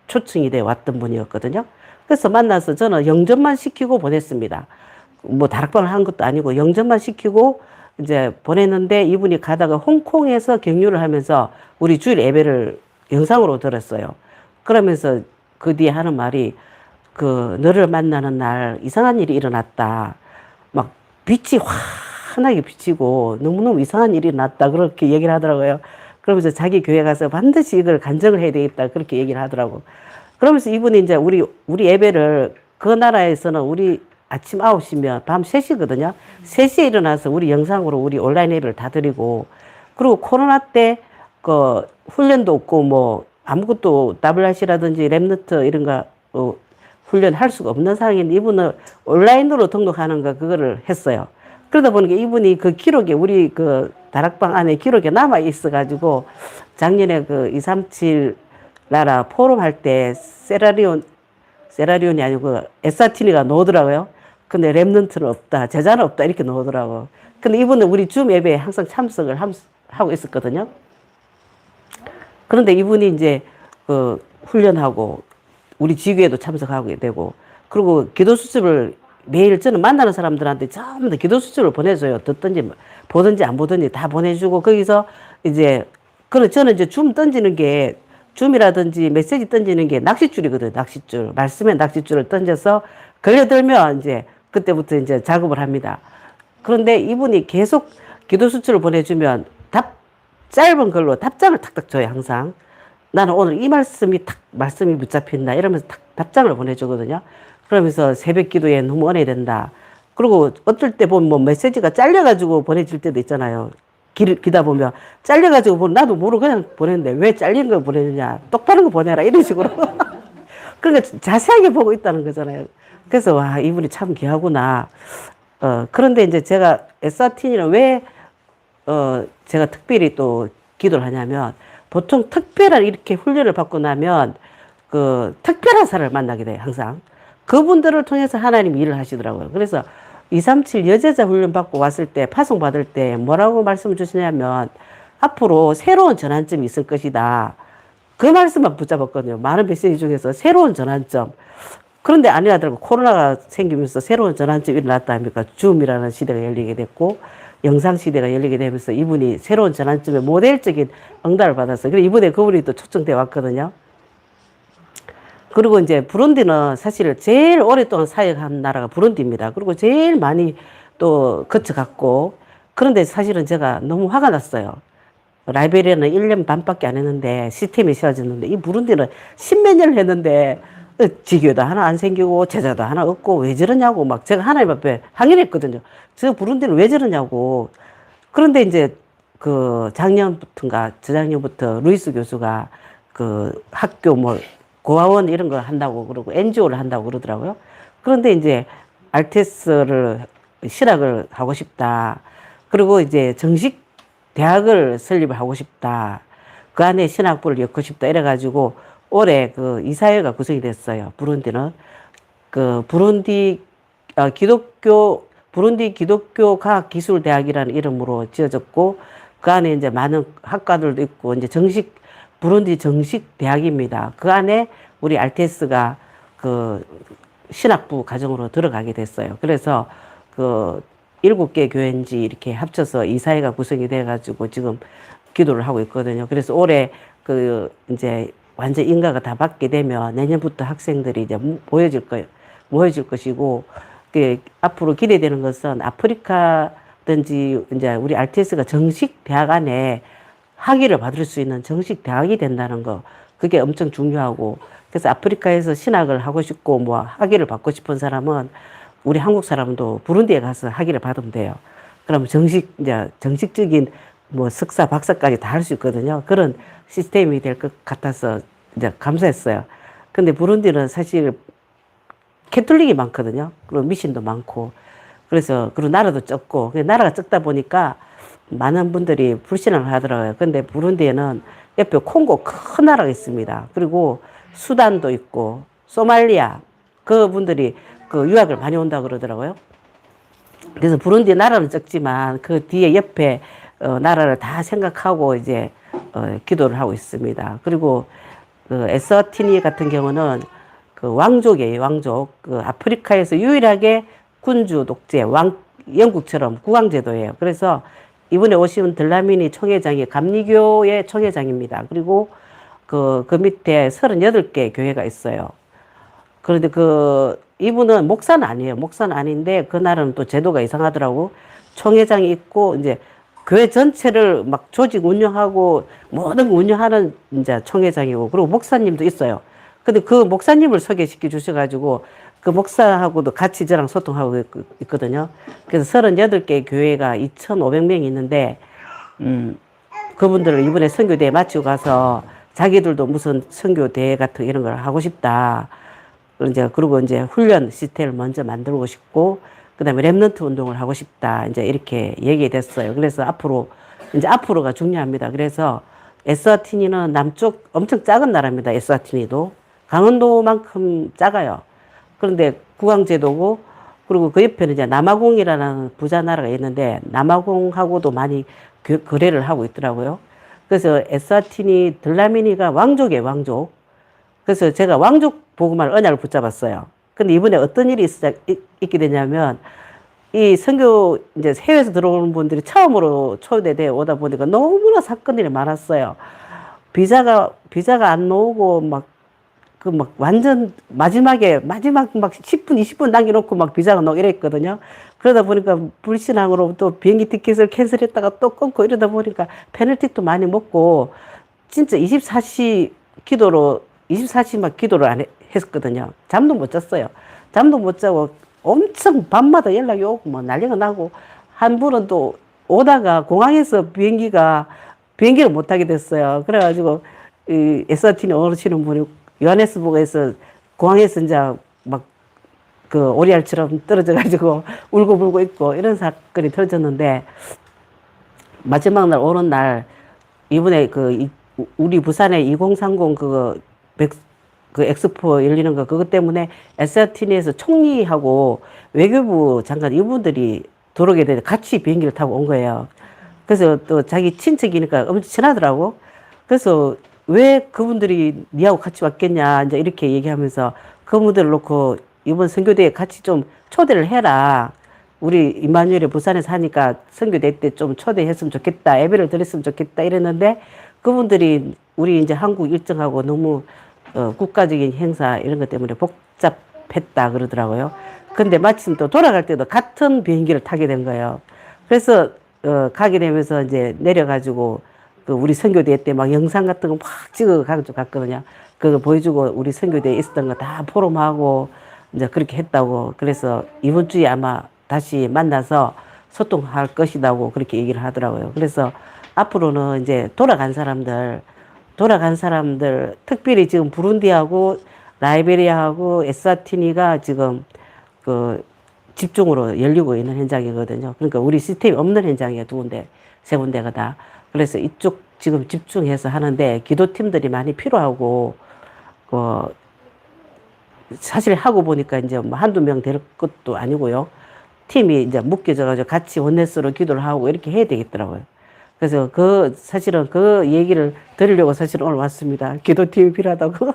초청이 돼 왔던 분이었거든요. 그래서 만나서 저는 영접만 시키고 보냈습니다. 뭐 다락방을 한 것도 아니고 영접만 시키고 이제 보냈는데 이분이 가다가 홍콩에서 격려를 하면서 우리 주일 예배를 영상으로 들었어요. 그러면서 그 뒤에 하는 말이 너를 만나는 날 이상한 일이 일어났다. 막 빛이 환하게 비치고 너무너무 이상한 일이 났다. 그렇게 얘기를 하더라고요. 그러면서 자기 교회 가서 반드시 이걸 간증을 해야 되겠다. 그렇게 얘기를 하더라고. 그러면서 이분이 이제 우리 예배를 그 나라에서는 우리 아침 9시면 밤 3시거든요. 3시에 일어나서 우리 영상으로 우리 온라인 예배를 다 드리고, 그리고 코로나 때 그 훈련도 없고 뭐 아무것도 WRC라든지 랩너트 이런 거 훈련할 수가 없는 상황인데 이분은 온라인으로 등록하는 거 그거를 했어요. 그러다 보니까 이분이 그 기록에 우리 그 다락방 안에 기록에 남아 있어가지고 작년에 그 237 나라 포럼 할 때 세라리온이 아니고 에스와티니가 나오더라고요. 근데 랩넌트는 없다, 제자는 없다 이렇게 나오더라고. 근데 이분은 우리 줌 예배에 항상 참석을 하고 있었거든요. 그런데 이분이 이제 그 훈련하고 우리 지교에도 참석하게 되고, 그리고 기도 수첩을 매일 저는 만나는 사람들한테 전부 다 기도 수첩을 보내줘요. 듣든지 보든지 안 보든지 다 보내주고, 거기서 이제 저는 이제 줌 던지는 게 줌이라든지 메시지 던지는 게 낚싯줄이거든요. 낚싯줄. 말씀에 낚싯줄을 던져서 걸려들면 이제 그때부터 이제 작업을 합니다. 그런데 이분이 계속 기도 수첩을 보내주면 짧은 걸로 답장을 탁탁 줘요, 항상. 나는 오늘 이 말씀이 붙잡힌다. 이러면서 답장을 보내주거든요. 그러면서 새벽 기도에 너무 은혜 된다. 그리고 어떨 때 보면 뭐 메시지가 잘려가지고 보내질 때도 있잖아요. 기다 보면 잘려가지고 보면 나도 모르고 그냥 보냈는데 왜 잘린 걸 보내느냐. 똑바른 거 보내라. 이런 식으로. 그러니까 자세하게 보고 있다는 거잖아요. 그래서 와, 이분이 참 귀하구나. 그런데 이제 제가 에스와티니는 왜 제가 특별히 또 기도를 하냐면, 보통 특별한 이렇게 훈련을 받고 나면 그 특별한 사람을 만나게 돼요, 항상. 그분들을 통해서 하나님이 일을 하시더라고요. 그래서 237 여제자 훈련 받고 왔을 때, 파송 받을 때 뭐라고 말씀을 주시냐면, 앞으로 새로운 전환점이 있을 것이다. 그 말씀만 붙잡았거든요. 많은 메시지 중에서 새로운 전환점. 그런데 아니라더라고. 코로나가 생기면서 새로운 전환점이 일어났다 합니까? 줌이라는 시대가 열리게 됐고, 영상 시대가 열리게 되면서 이분이 새로운 전환점에 모델적인 응답을 받았어요. 그래서 이번에 그분이 또 초청돼 왔거든요. 그리고 이제 부룬디는 사실 제일 오랫동안 사역한 나라가 부룬디입니다. 그리고 제일 많이 또 거쳐갔고, 그런데 사실은 제가 너무 화가 났어요. 라이베리아는 1년 반밖에 안 했는데 시스템이 세워졌는데, 이 부룬디는 십몇 년을 했는데 지교도 하나 안 생기고 제자도 하나 없고 왜 저러냐고 막 제가 하나님 앞에 항의했거든요. 저 부룬디는 왜 저러냐고. 그런데 이제 그 작년부터인가 저작년부터 루이스 교수가 그 학교 뭐 고아원 이런 거 한다고 그러고 NGO를 한다고 그러더라고요. 그런데 이제 알테스를 실학을 하고 싶다. 그리고 이제 정식 대학을 설립을 하고 싶다. 그 안에 신학부를 엮고 싶다. 이래가지고 올해 그 이사회가 구성이 됐어요. 부룬디는. 그 부룬디 기독교 과학기술대학이라는 이름으로 지어졌고, 그 안에 이제 많은 학과들도 있고, 이제 부룬디 정식 대학입니다. 그 안에 우리 알테스가 그 신학부 과정으로 들어가게 됐어요. 그래서 그 7개 교회인지 이렇게 합쳐서 이사회가 구성이 돼가지고 지금 기도를 하고 있거든요. 그래서 올해 그 이제 완전 인가가 다 받게 되면 내년부터 학생들이 이제 모여질 것이고, 그 앞으로 기대되는 것은 아프리카든지 이제 우리 RTS가 정식 대학 안에 학위를 받을 수 있는 정식 대학이 된다는 거, 그게 엄청 중요하고, 그래서 아프리카에서 신학을 하고 싶고 뭐 학위를 받고 싶은 사람은 우리 한국 사람도 부룬디에 가서 학위를 받으면 돼요. 그러면 정식적인 뭐 석사, 박사까지 다 할 수 있거든요. 그런 시스템이 될 것 같아서 이제 감사했어요. 근데 부룬디는 사실 캐톨릭이 많거든요. 그리고 미신도 많고. 그리고 나라도 적고. 나라가 적다 보니까 많은 분들이 불신앙을 하더라고요. 근데 부룬디에는 옆에 콩고 큰 나라가 있습니다. 그리고 수단도 있고, 소말리아, 그 분들이 그 유학을 많이 온다 그러더라고요. 그래서 부룬디 나라는 적지만 그 뒤에 옆에 나라를 다 생각하고 이제 기도를 하고 있습니다. 그리고 그 에스와티니 같은 경우는 그 왕족이에요, 왕족. 그 아프리카에서 유일하게 군주 독재, 영국처럼 국왕제도예요. 그래서 이번에 오신 들라미니 총회장이 감리교의 총회장입니다. 그리고 그 밑에 38개 교회가 있어요. 그런데 이분은 목사는 아니에요. 목사는 아닌데, 그날은 또 제도가 이상하더라고. 총회장이 있고, 이제 교회 전체를 막 조직 운영하고 모든 거 운영하는 이제 총회장이고, 그리고 목사님도 있어요. 근데 그 목사님을 소개시켜 주셔가지고 그 목사하고도 같이 저랑 소통하고 있거든요. 그래서 38개 교회가 2,500명이 있는데, 그분들을 이번에 선교대회 마치고 가서 자기들도 무슨 선교대회 같은 이런 걸 하고 싶다. 그리고 이제 훈련 시스템을 먼저 만들고 싶고, 그 다음에 랩런트 운동을 하고 싶다. 이제 이렇게 얘기됐어요. 그래서 앞으로가 중요합니다. 그래서 에스와티니는 남쪽 엄청 작은 나라입니다. 에스와티니도. 강원도만큼 작아요. 그런데 국왕제도고, 그리고 그 옆에는 이제 남아공이라는 부자 나라가 있는데, 남아공하고도 많이 거래를 하고 있더라고요. 그래서 에스와티니 들라미니가 왕족이에요, 왕족. 그래서 제가 왕족 보고만 언약을 붙잡았어요. 근데 이번에 어떤 일이 있게 되냐면, 이 선교, 이제 해외에서 들어오는 분들이 처음으로 초대돼 오다 보니까 너무나 사건들이 많았어요. 비자가 안 나오고, 완전 마지막 막 10분, 20분 남겨놓고 막 비자가 나오고 이랬거든요. 그러다 보니까 불신앙으로 또 비행기 티켓을 캔슬했다가 또 끊고 이러다 보니까 페널티도 많이 먹고, 진짜 24시 막 기도를 했거든요. 잠도 못 잤어요. 잠도 못 자고 엄청 밤마다 연락이 오고 뭐 난리가 나고, 한 분은 또 오다가 공항에서 비행기를 못 타게 됐어요. 그래가지고 이 에스와티니 어르시는 분이 요하네스부르크에서 공항에서 이제 막 그 오리알처럼 떨어져가지고 울고불고 있고 이런 사건이 터졌는데, 마지막 날 오는 날 이번에 우리 부산에 2030 그 엑스포 열리는 거, 그것 때문에 에스와티니에서 총리하고 외교부 장관 이분들이 들어오게 되는데 같이 비행기를 타고 온 거예요. 그래서 또 자기 친척이니까 엄청 친하더라고. 그래서 왜 그분들이 니하고 같이 왔겠냐, 이제 이렇게 얘기하면서 그분들을 놓고 이번 선교대에 같이 좀 초대를 해라. 우리 임마누엘이 부산에서 하니까 선교대 때 좀 초대했으면 좋겠다. 예배를 드렸으면 좋겠다. 이랬는데 그분들이 우리 이제 한국 일정하고 너무 국가적인 행사 이런 것 때문에 복잡했다 그러더라고요. 근데 마침 또 돌아갈 때도 같은 비행기를 타게 된 거예요. 그래서 가게 되면서 이제 내려가지고 그 우리 선교대 때 막 영상 같은 거 막 찍어가지고 갔거든요. 그거 보여주고 우리 선교대에 있었던 거 다 포럼하고 이제 그렇게 했다고. 그래서 이번 주에 아마 다시 만나서 소통할 것이라고 그렇게 얘기를 하더라고요. 그래서 앞으로는 이제 돌아간 사람들, 특별히 지금 부룬디하고 라이베리아하고 에스와티니가 지금 그 집중으로 열리고 있는 현장이거든요. 그러니까 우리 시스템이 없는 현장이에요. 2군데, 3군데가 다. 그래서 이쪽 지금 집중해서 하는데 기도팀들이 많이 필요하고, 사실 하고 보니까 이제 뭐 한두 명 될 것도 아니고요. 팀이 이제 묶여져가지고 같이 원내스로 기도를 하고 이렇게 해야 되겠더라고요. 그래서 사실은 그 얘기를 드리려고 사실 오늘 왔습니다. 기도팀이 필요하다고.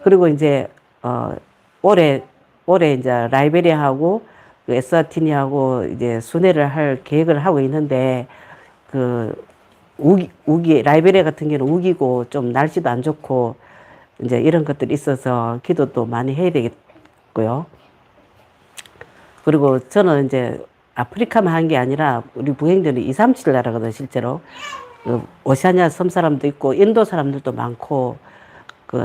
그리고 이제, 올해 이제 라이베리아하고 그 에스와티니하고 이제 순회를 할 계획을 하고 있는데, 라이베리아 같은 경우는 우기고 좀 날씨도 안 좋고, 이제 이런 것들이 있어서 기도도 많이 해야 되겠고요. 그리고 저는 이제 아프리카만 한 게 아니라 우리 부행들이 237 나라거든요, 실제로. 오세아니아 섬 사람도 있고, 인도 사람들도 많고,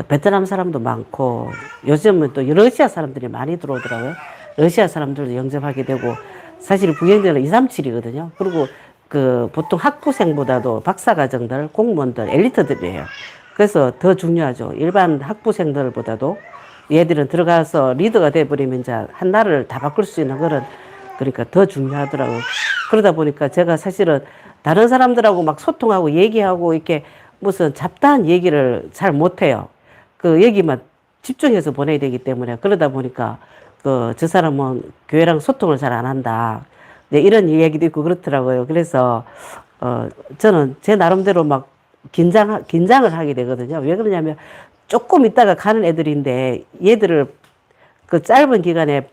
베트남 사람도 많고, 요즘은 또 러시아 사람들이 많이 들어오더라고요. 러시아 사람들도 영접하게 되고, 사실 부행들은 237이거든요. 그리고 보통 학부생보다도 박사과정들, 공무원들, 엘리트들이에요. 그래서 더 중요하죠. 일반 학부생들보다도 얘들은 들어가서 리더가 돼버리면 이제 한 나라를 다 바꿀 수 있는 그러니까 더 중요하더라고요. 그러다 보니까 제가 사실은 다른 사람들하고 막 소통하고 얘기하고 이렇게 무슨 잡다한 얘기를 잘 못해요. 그 얘기만 집중해서 보내야 되기 때문에. 그러다 보니까 저 사람은 교회랑 소통을 잘 안 한다. 네, 이런 얘기도 있고 그렇더라고요. 그래서 저는 제 나름대로 막 긴장을 하게 되거든요. 왜 그러냐면 조금 있다가 가는 애들인데 얘들을 그 짧은 기간에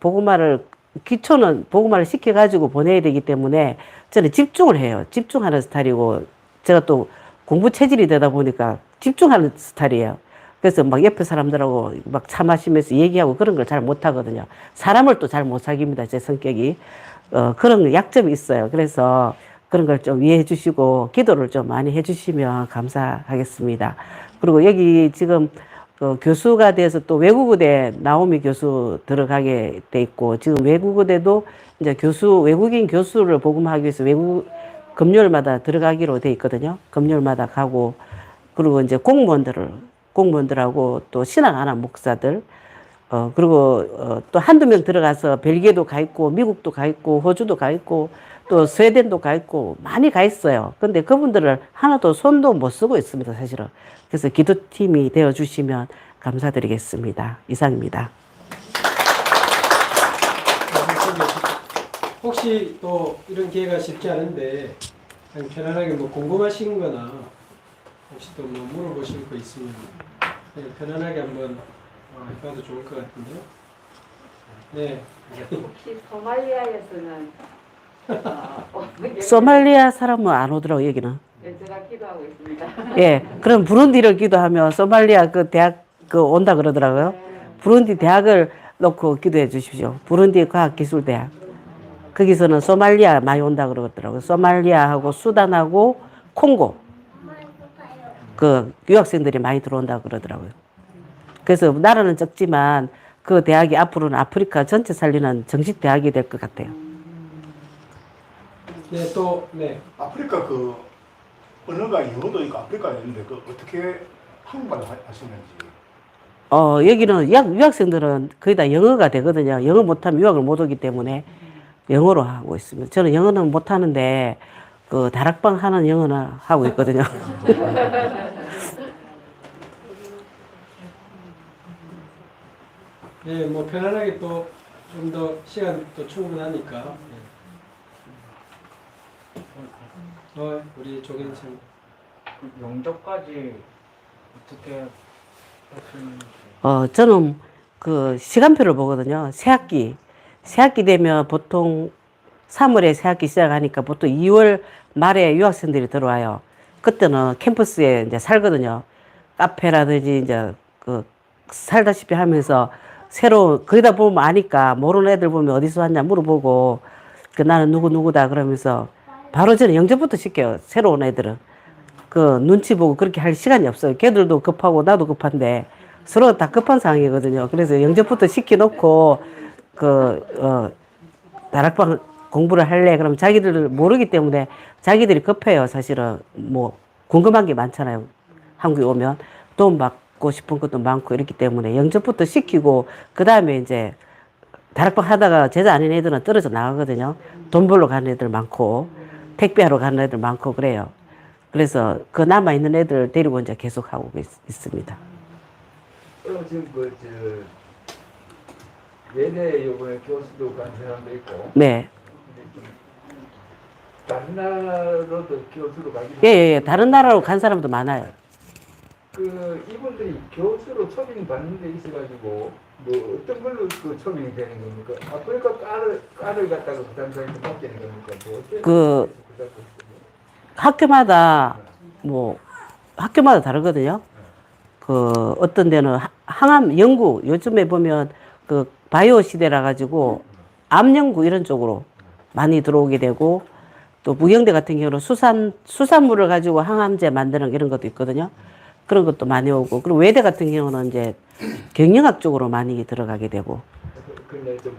기초는 복음화를 시켜가지고 보내야 되기 때문에 저는 집중을 해요. 집중하는 스타일이고, 제가 또 공부 체질이 되다 보니까 집중하는 스타일이에요. 그래서 막 옆에 사람들하고 막 차 마시면서 얘기하고 그런 걸 잘 못하거든요. 사람을 또 잘 못 사깁니다, 제 성격이. 그런 약점이 있어요. 그래서 그런 걸 좀 이해해 주시고 기도를 좀 많이 해 주시면 감사하겠습니다. 그리고 여기 지금 교수가 돼서 또 외국어대 나오미 교수 들어가게 돼 있고 지금 외국어대도 이제 외국인 교수를 복음하기 위해서 금요일마다 들어가기로 돼 있거든요. 금요일마다 가고 그리고 이제 공무원들하고 또 신학 안 한 목사들 그리고 또 한두 명 들어가서 벨기에도 가 있고 미국도 가 있고 호주도 가 있고 또 스웨덴도 가 있고 많이 가 있어요. 근데 그분들을 하나도 손도 못 쓰고 있습니다, 사실은. 그래서 기도팀이 되어 주시면 감사드리겠습니다. 이상입니다. 혹시 또 이런 기회가 쉽지 않은데 그냥 편안하게 뭐 궁금하신 거나 혹시 또 뭐 물어보실 거 있으면 그냥 편안하게 한번 해봐도 좋을 것 같은데요. 네. 혹시 소말리아에서는 소말리아 사람은 안 오더라고, 여기는. 제가 기도하고 있습니다. 예. 그럼 부룬디를 기도하면 소말리아 그 대학 온다 그러더라고요. 부룬디 대학을 놓고 기도해 주십시오. 부룬디 과학기술대학. 거기서는 소말리아 많이 온다 그러더라고요. 소말리아하고 수단하고 콩고. 그 유학생들이 많이 들어온다 그러더라고요. 그래서 나라는 적지만 그 대학이 앞으로는 아프리카 전체 살리는 정식 대학이 될 것 같아요. 네, 또, 네. 아프리카 그 언어가 영어도 있고 아프리카에 있는데 그 어떻게 한국말 하시는지. 여기는 유학생들은 거의 다 영어가 되거든요. 영어 못하면 유학을 못 오기 때문에 영어로 하고 있습니다. 저는 영어는 못하는데 그 다락방 하는 영어는 하고 있거든요. 네, 뭐 편안하게 또 좀 더 시간 또 충분하니까. 네. 우리 조경선. 영접까지 어떻게 하시는지. 저는 그 시간표를 보거든요. 새학기 되면 보통 3월에 새학기 시작하니까 보통 2월 말에 유학생들이 들어와요. 그때는 캠퍼스에 이제 살거든요. 카페라든지 이제 그 살다시피 하면서 거기다 보면 아니까 모르는 애들 보면 어디서 왔냐 물어보고 나는 누구다 그러면서 바로 저는 영접부터 시켜요. 새로 온 애들은. 그 눈치 보고 그렇게 할 시간이 없어요. 걔들도 급하고 나도 급한데 서로 다 급한 상황이거든요. 그래서 영접부터 시켜놓고 다락방 공부를 할래? 그럼 자기들 모르기 때문에 자기들이 급해요. 사실은 뭐 궁금한 게 많잖아요. 한국에 오면 돈 받고 싶은 것도 많고 이렇기 때문에 영접부터 시키고 그 다음에 이제 다락방 하다가 제자 아닌 애들은 떨어져 나가거든요. 돈 벌러 가는 애들 많고 택배하러 가는 애들 많고 그래요. 그래서 그 남아있는 애들 데리고 이제 계속 하고 있습니다. 지금 예대 요번에 교수도 간 사람도 있고. 네. 다른 나라로도 교수로 가기도. 예. 다른 나라로 간 사람도 많아요. 이분들이 교수로 초빙받는 데 있어가지고 뭐 어떤 걸로 그 초빙이 되는 겁니까? 아프리카 까를 갖다가 그 단사한테 맡기는 겁니까? 뭐 어떤 학교마다 다르거든요. 어떤 데는 항암 연구, 요즘에 보면 바이오 시대라 가지고 암 연구 이런 쪽으로 많이 들어오게 되고 또 무경대 같은 경우는 수산물을 가지고 항암제 만드는 이런 것도 있거든요. 그런 것도 많이 오고 그리고 외대 같은 경우는 이제 경영학 쪽으로 많이 들어가게 되고. 근데 좀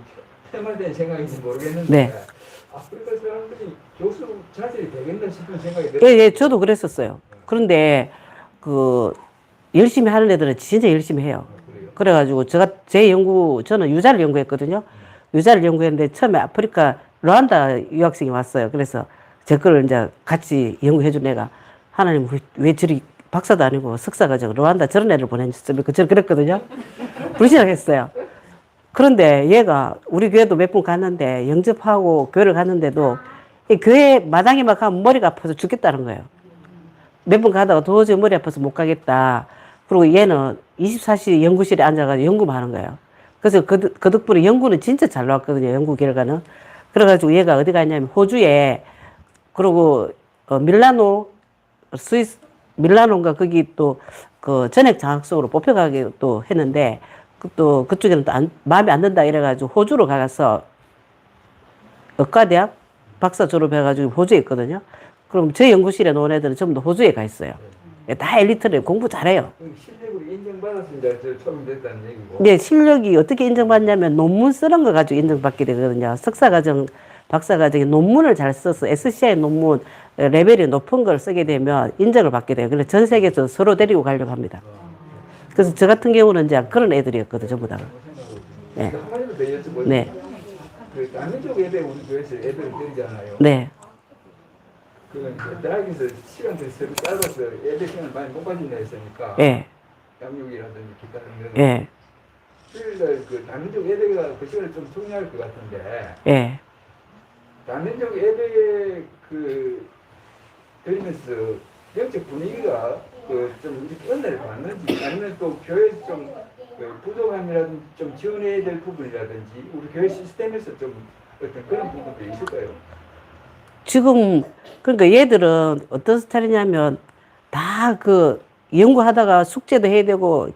테마된 생각인지 모르겠는데 네. 아프리카 사람들이 교수 자질이 되겠나 싶은 생각이 들어요. 예, 저도 그랬었어요. 그런데 열심히 하는 애들은 진짜 열심히 해요. 그래가지고 저는 유자를 연구했거든요. 유자를 연구했는데 처음에 아프리카 르완다 유학생이 왔어요. 그래서 제 거를 이제 같이 연구해준 애가 하나님 왜 저리 박사도 아니고 석사가지고 르완다 저런 애를 보냈습니까? 저는 그랬거든요. 불신하겠어요. 그런데 얘가 우리 교회도 몇 번 갔는데 영접하고 교회를 갔는데도 이 교회 마당에 막 가면 머리가 아파서 죽겠다는 거예요. 몇 번 가다가 도저히 머리 아파서 못 가겠다. 그리고 얘는 24시 연구실에 앉아가지고 연구만 하는 거예요. 그래서 그 덕분에 연구는 진짜 잘 나왔거든요. 연구 결과는. 그래가지고 얘가 어디 갔냐면 호주에 그리고 밀라노인가 거기 또 그 전액 장학생으로 뽑혀가게 또 했는데 또 그쪽에는 또 마음에 안 든다 이래가지고 호주로 가서 의과대학 박사 졸업해가지고 호주에 있거든요. 그럼 저희 연구실에 놓은 애들은 전부 다 호주에 가 있어요. 다 엘리트래. 공부 잘해요. 실력으로 인정받았습니다. 저 처음 됐다는 얘기고. 네, 실력이 어떻게 인정받냐면 논문 쓰는 거 가지고 인정받게 되거든요. 석사과정, 박사과정에 논문을 잘 써서 SCI 논문 레벨이 높은 걸 쓰게 되면 인정을 받게 돼요. 그래서 전 세계에서 서로 데리고 가려고 합니다. 그래서 저 같은 경우는 이제 그런 애들이었거든요, 전부 다. 네. 한마디로 더 여쭤보죠. 네. 그 남쪽 예배 우리 교회에서 예배를 드리잖아요. 네. 그건 대학에서 시간들이 서로 짧아서 예배 시간을 많이 못 가진다 했으니까 예. 양육이라든지 기타 등등 예. 주일날 그 남쪽 예배가 그 시간을 좀 중요할 것 같은데 예. 남쪽 예배에 그 드리면서 영적 분위기가 그 좀 이렇게 은혜를 받는지 아니면 또 교회 좀 부족함이라든지 좀 지원해야 될 부분이라든지 우리 교회 시스템에서 좀 어떤 그런 부분도 있을까요? 지금, 그러니까 얘들은 어떤 스타일이냐면 다 그 연구하다가 숙제도 해야 되고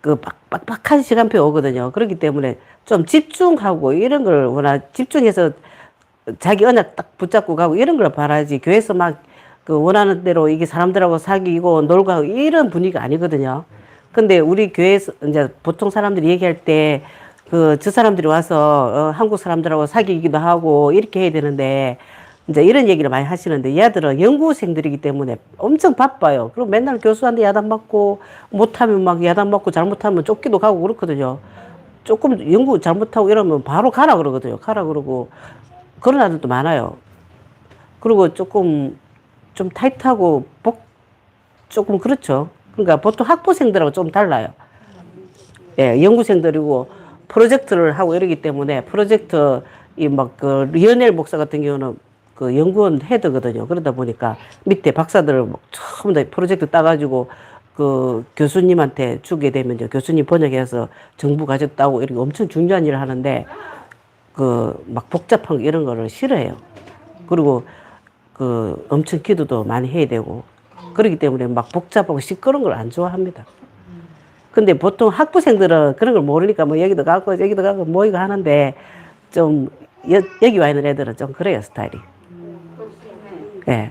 그 빡빡한 시간표 오거든요. 그렇기 때문에 좀 집중하고 이런 걸 집중해서 자기 언약 딱 붙잡고 가고 이런 걸 바라지. 교회에서 막 그 원하는 대로 이게 사람들하고 사귀고 놀고 하고 이런 분위기가 아니거든요. 근데 우리 교회에서 이제 보통 사람들이 얘기할 때 저 사람들이 와서 한국 사람들하고 사귀기도 하고 이렇게 해야 되는데 이제 이런 얘기를 많이 하시는데 얘들은 연구생들이기 때문에 엄청 바빠요. 그리고 맨날 교수한테 야단맞고 못하면 막 야단맞고 잘못하면 쫓기도 가고 그렇거든요. 조금 연구 잘못하고 이러면 바로 가라 그러거든요. 가라 그러고 그런 아들도 많아요. 그리고 조금 좀 타이트하고 조금 그렇죠. 그러니까 보통 학부생들하고 좀 달라요. 예, 연구생들이고 프로젝트를 하고 이러기 때문에 프로젝트 그 리오넬 목사 같은 경우는 그 연구원 헤드거든요. 그러다 보니까 밑에 박사들을 처음 다 프로젝트 따가지고 그 교수님한테 주게 되면 이제 교수님 번역해서 정부 가족 따고 이렇게 엄청 중요한 일을 하는데 그 막 복잡한 이런 거를 싫어해요. 그리고 그 엄청 기도도 많이 해야 되고 그렇기 때문에 막 복잡하고 시끄러운 걸 안 좋아합니다. 근데 보통 학부생들은 그런 걸 모르니까 뭐 여기도 가고 뭐 이거 하는데 좀 여기 와 있는 애들은 좀 그래요, 스타일이. 예.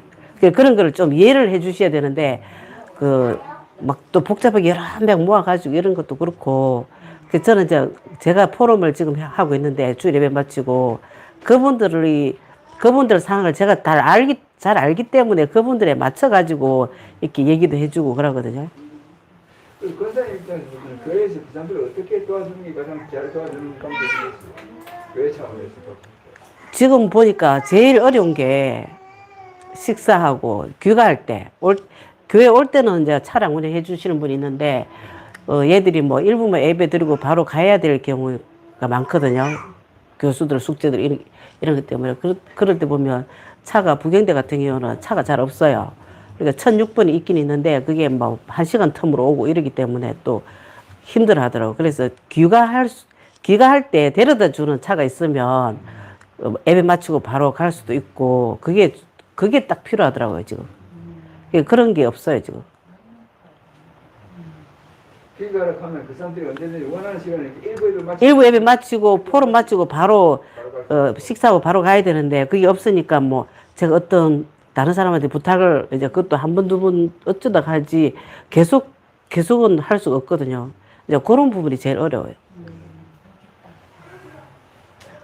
그런 거를 좀 이해를 해 주셔야 되는데 막 또 복잡하게 여러 명 모아가지고 이런 것도 그렇고 저는 제가 포럼을 지금 하고 있는데 주일 예배 마치고 그분들 상황을 제가 잘 알기 때문에 그분들에 맞춰가지고 이렇게 얘기도 해주고 그러거든요. 그 권사님 입장에서는 교회에서 그 사람들을 어떻게 도와주는 게 가장 잘 도와주는 방법이겠어요? 교회 차원에서. 지금 보니까 제일 어려운 게 식사하고 귀가할 때 교회 올 때는 이제 차량 운행해 주시는 분이 있는데 얘들이 뭐 일부만 예배 드리고 바로 가야 될 경우가 많거든요. 교수들 숙제들 이런 것 때문에 그럴 때 보면 차가 부경대 같은 경우는 차가 잘 없어요. 그러니까 1006번이 있긴 있는데 그게 뭐 1시간 텀으로 오고 이러기 때문에 또 힘들어 하더라고요. 그래서 귀가할 때 데려다 주는 차가 있으면 예배 마치고 바로 갈 수도 있고 그게 딱 필요하더라고요, 지금. 그런 게 없어요, 지금. 귀가를 하면 그 사람들이 언제든지 원하는 시간에 일부 예배 마치고 포럼 마치고 바로 식사하고 바로 가야 되는데 그게 없으니까 뭐 제가 어떤 다른 사람한테 부탁을 이제 그것도 한 번, 두 번 어쩌다 하지 계속은 할 수가 없거든요. 이제 그런 부분이 제일 어려워요.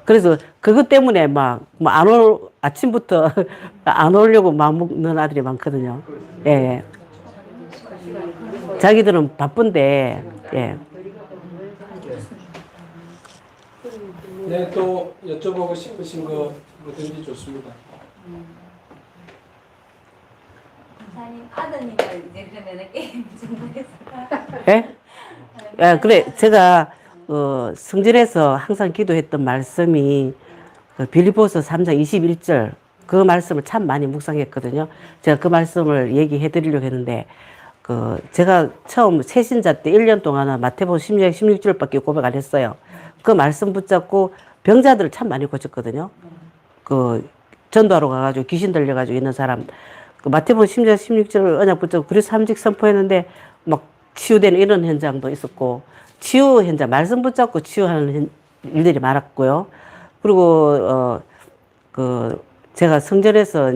그래서 그것 때문에 아침부터 안 오려고 마음 먹는 아들이 많거든요. 예. 자기들은 바쁜데, 예. 네, 또 여쭤보고 싶으신 거 뭐든지 좋습니다. 사장님 아드님은 이제 그러면 게임 중독에서 예? 예, 그래. 제가, 성질에서 항상 기도했던 말씀이 빌립보서 3장 21절 그 말씀을 참 많이 묵상했거든요. 제가 그 말씀을 얘기해 드리려고 했는데, 제가 처음 새신자 때 1년 동안은 마태복음 16장 16절밖에 고백 안 했어요. 그 말씀 붙잡고 병자들을 참 많이 고쳤거든요. 전도하러 가가지고 귀신 들려가지고 있는 사람, 마태복음 16장 16절을 언약 붙잡고 그리스도 삼직 선포했는데 막 치유되는 이런 현장도 있었고, 치유 현장, 말씀 붙잡고 치유하는 일들이 많았고요. 그리고, 제가 성전에서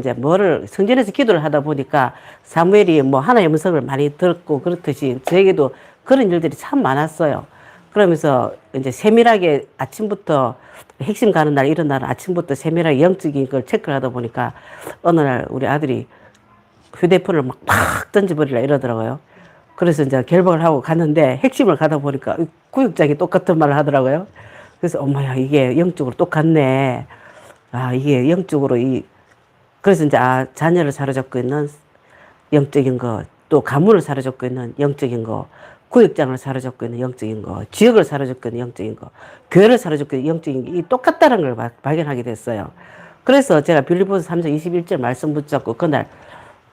성전에서 기도를 하다 보니까 사무엘이 뭐 하나의 음성을 많이 들었고 그렇듯이 저에게도 그런 일들이 참 많았어요. 그러면서 이제 세밀하게 아침부터 핵심 가는 날, 이런 날은 아침부터 세밀하게 영적인 걸 체크를 하다 보니까 어느 날 우리 아들이 휴대폰을 막 던져버리라 이러더라고요. 그래서 이제 결박을 하고 갔는데 핵심을 가다 보니까 구역장이 똑같은 말을 하더라고요. 그래서 엄마야, 이게 영적으로 똑같네. 아, 이게 영적으로 그래서 이제 자녀를 사로잡고 있는 영적인 거, 또 가문을 사로잡고 있는 영적인 거, 구역장을 사로잡고 있는 영적인 거, 지역을 사로잡고 있는 영적인 거, 교회를 사로잡고 있는 영적인 게 이 똑같다는 걸 발견하게 됐어요. 그래서 제가 빌립보서 3장 21절 말씀 붙잡고 그날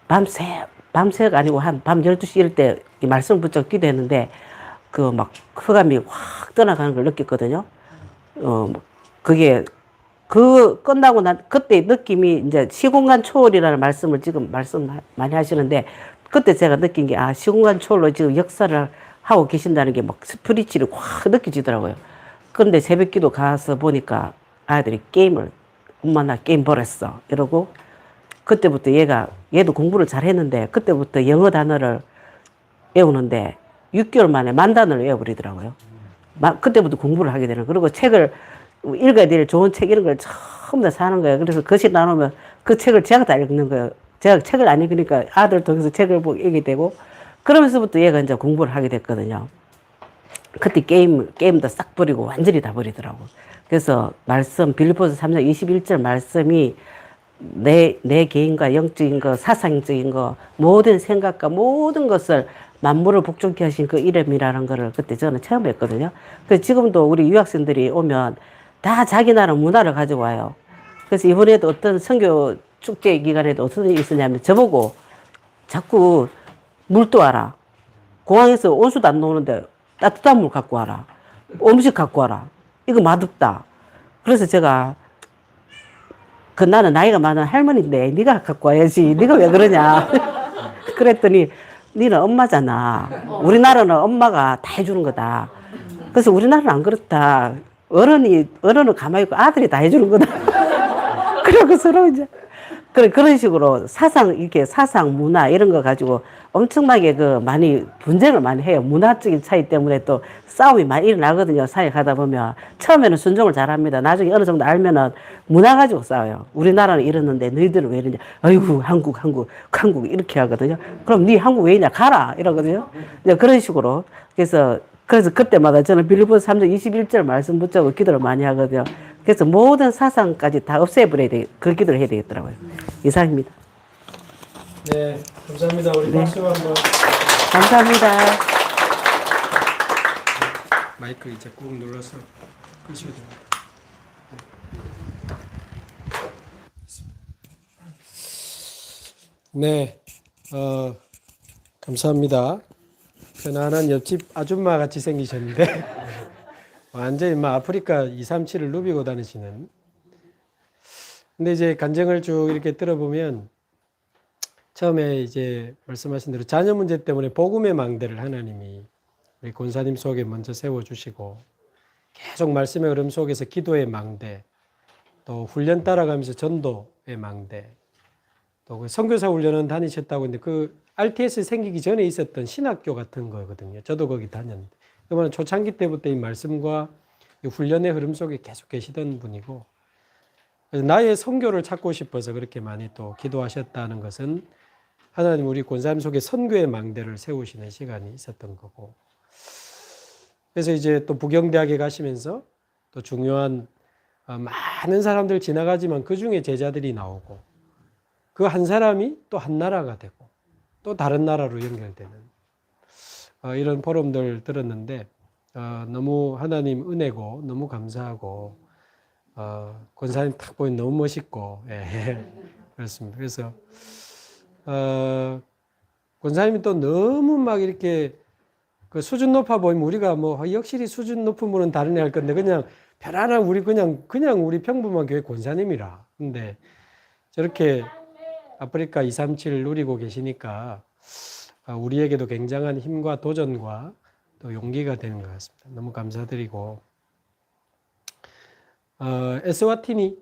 밤새가 아니고 한 밤 12시 이럴 때 이 말씀을 붙잡고 기도했는데 그 막 흑암이 확 떠나가는 걸 느꼈거든요. 그게 끝나고 난 그때 느낌이 이제 시공간 초월이라는 말씀을 지금 말씀 많이 하시는데 그때 제가 느낀 게 시공간 초월로 지금 역사를 하고 계신다는 게 막 스피리치를 확 느껴지더라고요. 그런데 새벽 기도 가서 보니까 아이들이 엄마 나 게임 버렸어 이러고 그때부터 얘도 공부를 잘 했는데 그때부터 영어 단어를 외우는데 6개월 만에 10,000단어를 외워버리더라고요. 그때부터 공부를 하게 되는. 그리고 책을 읽어야 될 좋은 책 이런 걸 처음 다 사는 거예요. 그래서 거실 나누면 그 책을 제가 다 읽는 거예요. 제가 책을 안 읽으니까 아들 통해서 책을 보고 읽게 되고 그러면서부터 얘가 이제 공부를 하게 됐거든요. 그때 게임도 싹 버리고 완전히 다 버리더라고. 그래서 빌립보서 3장 21절 말씀이 내 개인과 영적인 거, 사상적인 거, 모든 생각과 모든 것을 만물을 복종케 하신 그 이름이라는 거를 그때 저는 처음 했거든요. 그래서 지금도 우리 유학생들이 오면 다 자기 나라 문화를 가지고 와요. 그래서 이번에도 어떤 선교 축제 기간에도 어떤 일이 있었냐면 저보고 자꾸 물도 와라. 공항에서 온수도 안 나오는데 따뜻한 물 갖고 와라. 음식 갖고 와라. 이거 맛없다. 그래서 제가 나는 나이가 많은 할머니인데 네가 갖고 와야지. 네가 왜 그러냐. 그랬더니 니는 엄마잖아. 우리나라는 엄마가 다 해주는 거다. 그래서 우리나라는 안 그렇다. 어른은 가만히 있고 아들이 다 해주는 거다. 그러고 서로 이제 그런 식으로 사상, 문화 이런 거 가지고 엄청나게 많이 분쟁을 많이 해요. 문화적인 차이 때문에 또 싸움이 많이 일어나거든요. 사회 가다 보면. 처음에는 순종을 잘 합니다. 나중에 어느 정도 알면은 문화 가지고 싸워요. 우리나라는 이러는데 너희들은 왜 이러냐. 아이고, 한국 이렇게 하거든요. 그럼 네 한국 왜 이냐. 가라. 이러거든요. 이제 그런 식으로. 그래서 그때마다 저는 빌립보서 3장 21절 말씀 붙잡고 기도를 많이 하거든요. 그래서 모든 사상까지 다 없애버려야 돼. 그 기도를 해야 되겠더라고요. 이상입니다. 네, 감사합니다. 우리 박수 한번. 감사합니다. 마이크 이제 꾹 눌러서 끄셔도 됩니다. 네, 감사합니다. 편안한 옆집 아줌마 같이 생기셨는데 완전히 아프리카 237을 누비고 다니시는. 근데 이제 간증을 쭉 이렇게 들어보면 처음에 이제 말씀하신 대로 자녀 문제 때문에 복음의 망대를 하나님이 우리 권사님 속에 먼저 세워주시고 계속 말씀의 흐름 속에서 기도의 망대, 또 훈련 따라가면서 전도의 망대, 또 그 선교사 훈련은 다니셨다고 했는데 그 RTS 생기기 전에 있었던 신학교 같은 거거든요. 저도 거기 다녔는데. 그러면 초창기 때부터 이 말씀과 이 훈련의 흐름 속에 계속 계시던 분이고, 그래서 나의 선교를 찾고 싶어서 그렇게 많이 또 기도하셨다는 것은 하나님 우리 권사님 속에 선교의 망대를 세우시는 시간이 있었던 거고, 그래서 이제 또 부경대학에 가시면서 또 중요한 많은 사람들 지나가지만 그 중에 제자들이 나오고 그 한 사람이 또 한 나라가 되고 또 다른 나라로 연결되는 이런 포럼들 들었는데 너무 하나님 은혜고 너무 감사하고 권사님 딱 보니 너무 멋있고 그렇습니다. 그래서 권사님이 또 너무 막 이렇게 그 수준 높아 보이면 우리가 역시 수준 높은 분은 다른 애 할 건데 그냥 편안한 우리 그냥 우리 평범한 교회 권사님이라. 근데 저렇게 아프리카 237 누리고 계시니까 우리에게도 굉장한 힘과 도전과 또 용기가 되는 것 같습니다. 너무 감사드리고 에스와티니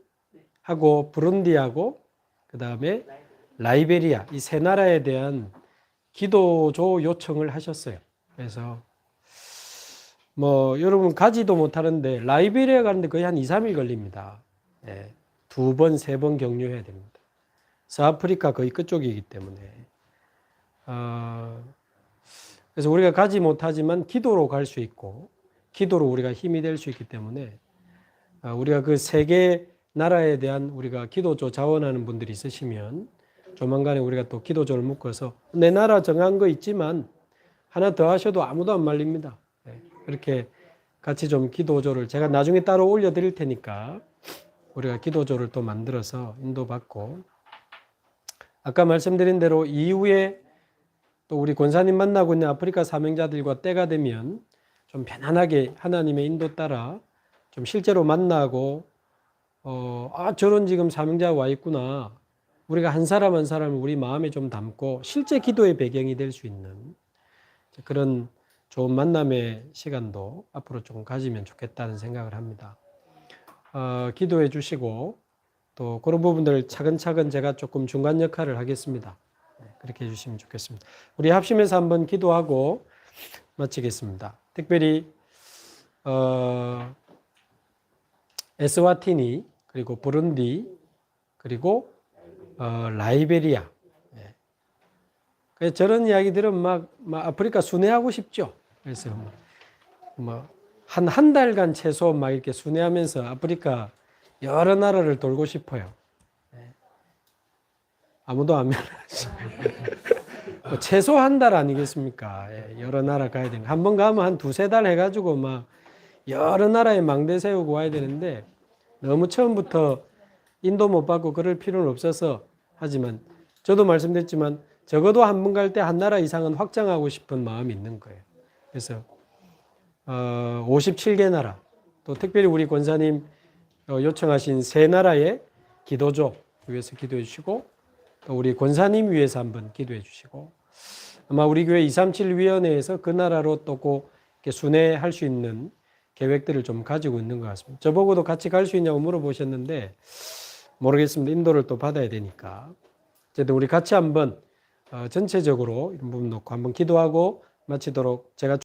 하고 부룬디하고 그 다음에 라이베리아 이 세 나라에 대한 기도조 요청을 하셨어요. 그래서 뭐 여러분 가지도 못하는데 라이베리아 가는데 거의 한 2, 3일 걸립니다. 예, 2번, 3번 경유해야 됩니다. 서아프리카 거의 끝쪽이기 때문에 그래서 우리가 가지 못하지만 기도로 갈 수 있고 기도로 우리가 힘이 될 수 있기 때문에 우리가 그 세 개 나라에 대한 우리가 기도조 자원하는 분들이 있으시면 조만간에 우리가 또 기도조를 묶어서 내 나라 정한 거 있지만 하나 더 하셔도 아무도 안 말립니다. 그렇게 같이 좀 기도조를 제가 나중에 따로 올려드릴 테니까 우리가 기도조를 또 만들어서 인도받고 아까 말씀드린 대로 이후에 또 우리 권사님 만나고 있는 아프리카 사명자들과 때가 되면 좀 편안하게 하나님의 인도 따라 좀 실제로 만나고 저런 지금 사명자가 와 있구나. 우리가 한 사람 한 사람을 우리 마음에 좀 담고 실제 기도의 배경이 될 수 있는 그런 좋은 만남의 시간도 앞으로 조금 가지면 좋겠다는 생각을 합니다. 기도해 주시고 또 그런 부분들을 차근차근 제가 조금 중간 역할을 하겠습니다. 그렇게 해주시면 좋겠습니다. 우리 합심해서 한번 기도하고 마치겠습니다. 특별히 에스와티니 그리고 부룬디 그리고 라이베리아 그래서 저런 이야기들은 막 아프리카 순회하고 싶죠. 그래서 한 달간 최소 막 이렇게 순회하면서 아프리카 여러 나라를 돌고 싶어요. 아무도 안 면하죠. 최소 한 달 아니겠습니까? 여러 나라 가야 되는. 한 번 가면 한 2-3달 해가지고 막 여러 나라에 망대 세우고 와야 되는데 너무 처음부터 인도 못 받고 그럴 필요는 없어서 하지만 저도 말씀드렸지만 적어도 한 번 갈 때 한 나라 이상은 확장하고 싶은 마음이 있는 거예요. 그래서 57개 나라 또 특별히 우리 권사님 요청하신 세 나라의 기도조 위해서 기도해 주시고 또 우리 권사님 위해서 한번 기도해 주시고 아마 우리 교회 237 위원회에서 그 나라로 또 꼭 순회할 수 있는 계획들을 좀 가지고 있는 것 같습니다. 저보고도 같이 갈 수 있냐고 물어보셨는데 모르겠습니다. 인도를 또 받아야 되니까. 어쨌든 우리 같이 한번 전체적으로 이런 부분 놓고 한번 기도하고 마치도록 제가